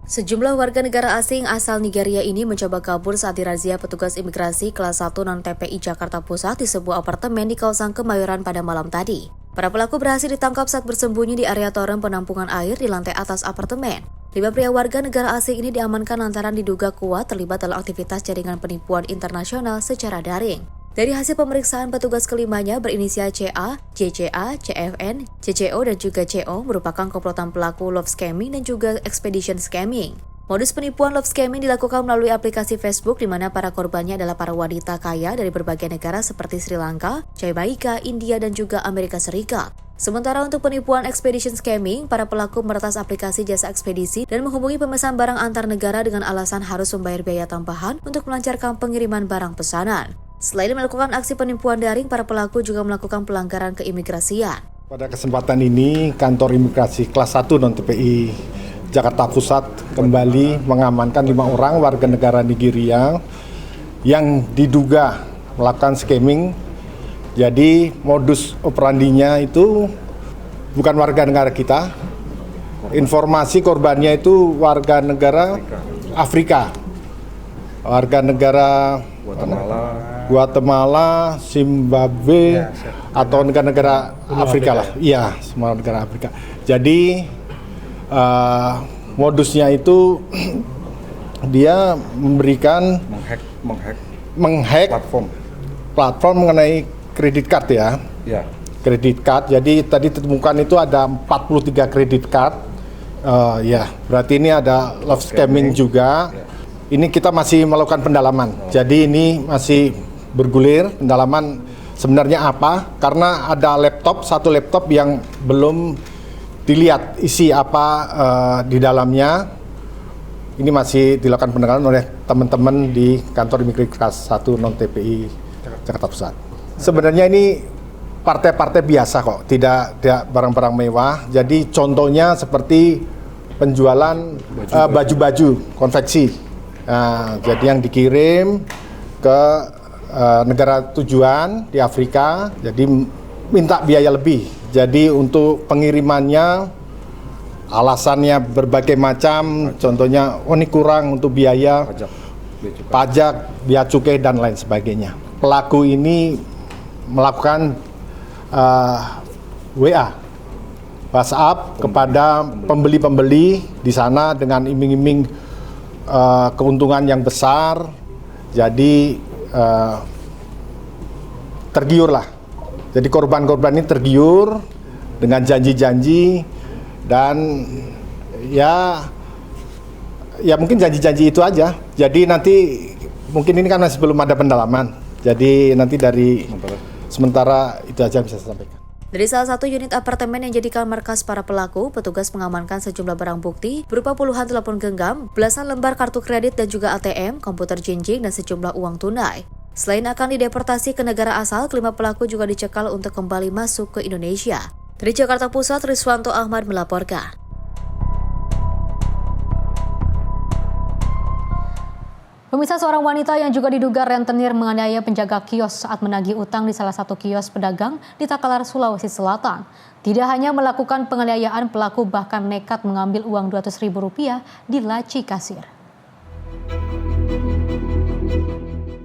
Sejumlah warga negara asing asal Nigeria ini mencoba kabur saat dirazia petugas imigrasi kelas 1 non-TPI Jakarta Pusat di sebuah apartemen di kawasan Kemayoran pada malam tadi. Para pelaku berhasil ditangkap saat bersembunyi di area toren penampungan air di lantai atas apartemen. 5 pria warga negara asing ini diamankan lantaran diduga kuat terlibat dalam aktivitas jaringan penipuan internasional secara daring. Dari hasil pemeriksaan, petugas kelimanya berinisial CA, JCA, CFN, CCO, dan juga CO merupakan komplotan pelaku love scamming dan juga expedition scamming. Modus penipuan love scamming dilakukan melalui aplikasi Facebook di mana para korbannya adalah para wanita kaya dari berbagai negara seperti Sri Lanka, Jamaika, India, dan juga Amerika Serikat. Sementara untuk penipuan expedition scamming, para pelaku meretas aplikasi jasa ekspedisi dan menghubungi pemesan barang antar negara dengan alasan harus membayar biaya tambahan untuk melancarkan pengiriman barang pesanan. Selain melakukan aksi penipuan daring, para pelaku juga melakukan pelanggaran keimigrasian. Pada kesempatan ini, kantor imigrasi kelas 1 non-TPI Jakarta Pusat kembali mengamankan 5 orang warga negara Nigeria yang diduga melakukan scamming. Jadi modus operandinya itu bukan warga negara kita. Informasi korbannya itu warga negara Afrika. Warga negara Guatemala, Zimbabwe, atau negara-negara Afrika lah. Iya, semua negara Afrika. Jadi modusnya itu dia memberikan menghack platform mengenai kredit card ya. Kredit card. Jadi tadi ditemukan itu ada 43 kredit card. Ya, berarti ini ada love scamming juga. Ini kita masih melakukan pendalaman. Jadi ini masih bergulir pendalaman sebenarnya apa, karena ada satu laptop yang belum dilihat isi apa di dalamnya. Ini masih dilakukan pendalaman oleh teman-teman di kantor imigrasi kelas 1 non-TPI Jakarta Pusat. Sebenarnya ini partai-partai biasa kok, tidak barang-barang mewah. Jadi contohnya seperti penjualan baju-baju konveksi. Jadi yang dikirim ke negara tujuan di Afrika, jadi minta biaya lebih. Jadi untuk pengirimannya alasannya berbagai macam, contohnya ini kurang untuk biaya pajak, biaya cukai dan lain sebagainya. Pelaku ini melakukan WA, WhatsApp kepada pembeli-pembeli di sana dengan iming-iming keuntungan yang besar. Jadi tergiur lah. Jadi korban-korban ini tergiur dengan janji-janji dan Ya mungkin janji-janji itu aja. Jadi nanti mungkin ini kan masih belum ada pendalaman. Jadi nanti dari sementara itu aja bisa saya sampaikan. Dari salah satu unit apartemen yang jadikan markas para pelaku, petugas mengamankan sejumlah barang bukti berupa puluhan telepon genggam, belasan lembar kartu kredit dan juga ATM, komputer jinjing, dan sejumlah uang tunai. Selain akan dideportasi ke negara asal, kelima pelaku juga dicekal untuk kembali masuk ke Indonesia. Dari Jakarta Pusat, Riswanto Ahmad melaporkan. Pemirsa, seorang wanita yang juga diduga rentenir menganiaya penjaga kios saat menagih utang di salah satu kios pedagang di Takalar, Sulawesi Selatan. Tidak hanya melakukan penganiayaan, pelaku bahkan nekat mengambil uang Rp200.000 di laci kasir.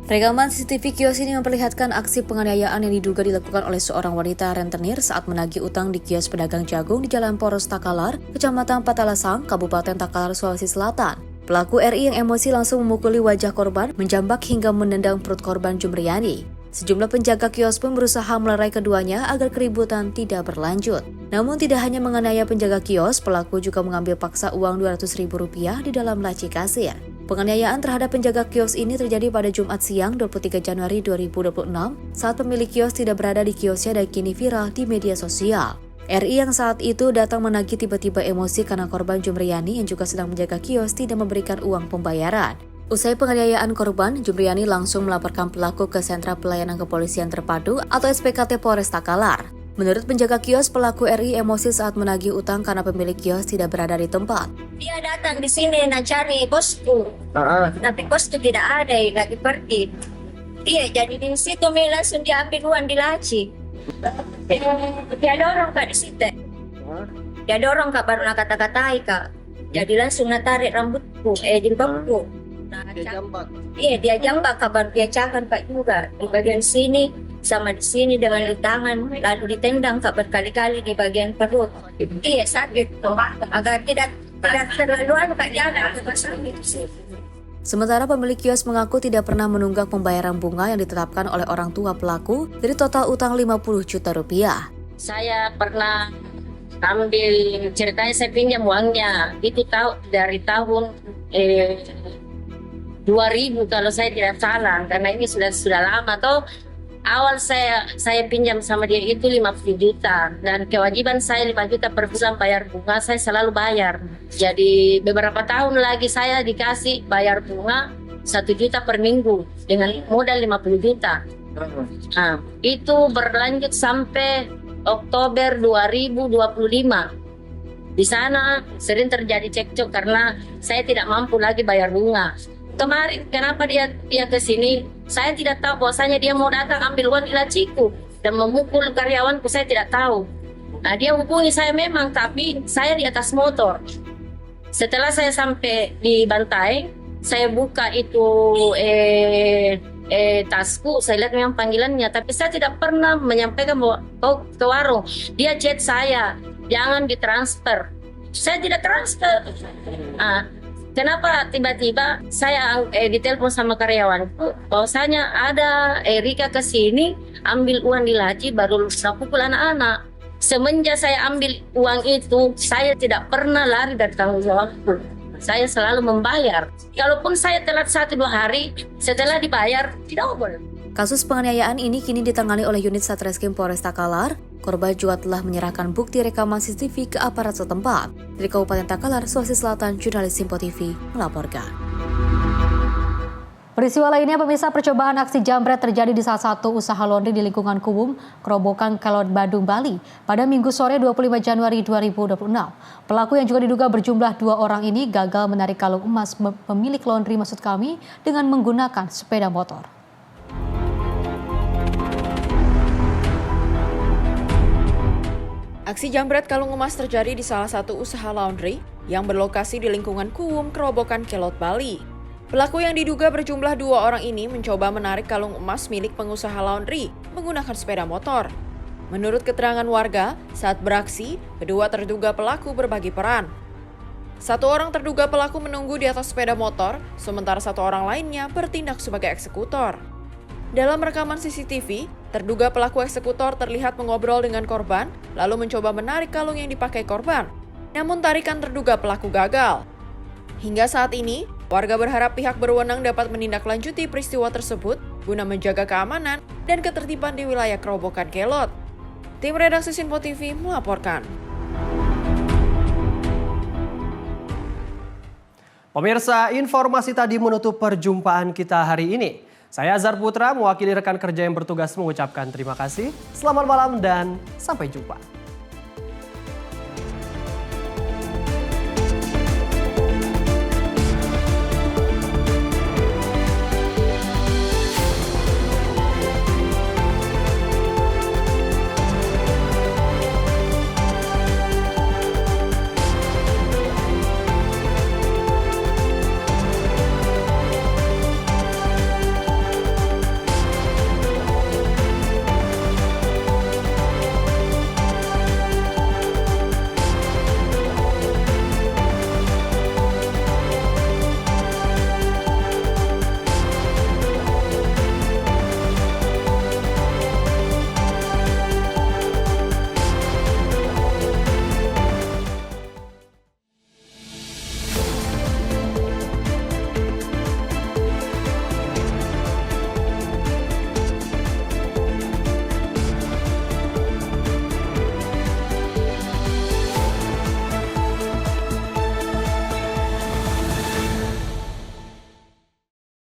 Rekaman CCTV kios ini memperlihatkan aksi penganiayaan yang diduga dilakukan oleh seorang wanita rentenir saat menagih utang di kios pedagang jagung di Jalan Poros Takalar, Kecamatan Patalasang, Kabupaten Takalar, Sulawesi Selatan. Pelaku RI yang emosi langsung memukuli wajah korban, menjambak hingga menendang perut korban Jumriyani. Sejumlah penjaga kios pun berusaha melerai keduanya agar keributan tidak berlanjut. Namun tidak hanya menganiaya penjaga kios, pelaku juga mengambil paksa uang Rp200.000 di dalam laci kasir. Penganiayaan terhadap penjaga kios ini terjadi pada Jumat siang 23 Januari 2026 saat pemilik kios tidak berada di kiosnya dan kini viral di media sosial. RI yang saat itu datang menagih tiba-tiba emosi karena korban Jumriyani yang juga sedang menjaga kios tidak memberikan uang pembayaran. Usai penganiayaan korban, Jumriyani langsung melaporkan pelaku ke Sentra Pelayanan Kepolisian Terpadu atau SPKT Polres Takalar. Menurut penjaga kios, pelaku RI emosi saat menagih utang karena pemilik kios tidak berada di tempat. Dia datang di sini nak cari bosku, tapi bosku tidak ada, lagi pergi. Iya, jadi di situ langsung diambil uang di laci. Dia dorong kak di situ. Dia dorong kak baru nak kata-katai kak. Jadi langsung nak tarik rambutku, jilbabku. Dia jambak. Iya, dia jambak kak, baru dia cakar kak juga di bagian sini sama di sini dengan di tangan, lalu ditendang kak berkali-kali di bagian perut. Iya, sakit tuh. Agar tidak terlaluan kak jalan ke sakit sih. Sementara pemilik kios mengaku tidak pernah menunggak pembayaran bunga yang ditetapkan oleh orang tua pelaku dari total utang Rp50 juta. Saya pernah ambil, ceritanya saya pinjam uangnya, itu tahu dari tahun 2000 kalau saya tidak salah, karena ini sudah lama toh. Awal saya pinjam sama dia itu 50 juta dan kewajiban saya 5 juta per bulan bayar bunga, saya selalu bayar. Jadi beberapa tahun lagi saya dikasih bayar bunga 1 juta per minggu dengan modal 50 juta. Nah, itu berlanjut sampai Oktober 2025. Di sana sering terjadi cekcok karena saya tidak mampu lagi bayar bunga. Kemarin kenapa dia ke sini? Saya tidak tahu, bahwasanya dia mau datang ambil uang di laciku dan memukul karyawanku, saya tidak tahu. Nah, dia hubungi saya memang, tapi saya di atas motor. Setelah saya sampai di Bantai, saya buka itu tasku, saya lihat memang panggilannya, tapi saya tidak pernah menyampaikan bahwa ke warung. Dia chat saya, jangan ditransfer. Saya tidak transfer. Kenapa tiba-tiba saya ditelepon sama karyawanku bahwasanya ada Erika ke sini ambil uang di laci baru pukul anak-anak. Semenjak saya ambil uang itu, saya tidak pernah lari dari tanggung jawabku. Saya selalu membayar. Kalaupun saya telat 1-2 hari, setelah dibayar tidak boleh. Kasus penganiayaan ini kini ditangani oleh unit Satreskrim Polres Takalar. Korban juga telah menyerahkan bukti rekaman CCTV ke aparat setempat. Dari Kabupaten Takalar, Sulawesi Selatan, jurnalis Simpo TV melaporkan. Peristiwa lainnya, pemirsa, percobaan aksi jambret terjadi di salah satu usaha laundry di lingkungan Kuwum, Kerobokan, Kelot Badung, Bali pada Minggu sore 25 Januari 2026. Pelaku yang juga diduga berjumlah 2 orang ini gagal menarik kalung emas pemilik laundry dengan menggunakan sepeda motor. Aksi jambret kalung emas terjadi di salah satu usaha laundry yang berlokasi di lingkungan Kuwum, Kerobokan, Kelot, Bali. Pelaku yang diduga berjumlah 2 orang ini mencoba menarik kalung emas milik pengusaha laundry menggunakan sepeda motor. Menurut keterangan warga, saat beraksi, kedua terduga pelaku berbagi peran. 1 orang terduga pelaku menunggu di atas sepeda motor, sementara 1 orang lainnya bertindak sebagai eksekutor. Dalam rekaman CCTV, terduga pelaku eksekutor terlihat mengobrol dengan korban, lalu mencoba menarik kalung yang dipakai korban. namun tarikan terduga pelaku gagal. Hingga saat ini, warga berharap pihak berwenang dapat menindaklanjuti peristiwa tersebut guna menjaga keamanan dan ketertiban di wilayah Kerobokan Kelot. Tim redaksi Sinpo TV melaporkan. Pemirsa, informasi tadi menutup perjumpaan kita hari ini. Saya Azhar Putra, mewakili rekan kerja yang bertugas mengucapkan terima kasih. Selamat malam dan sampai jumpa.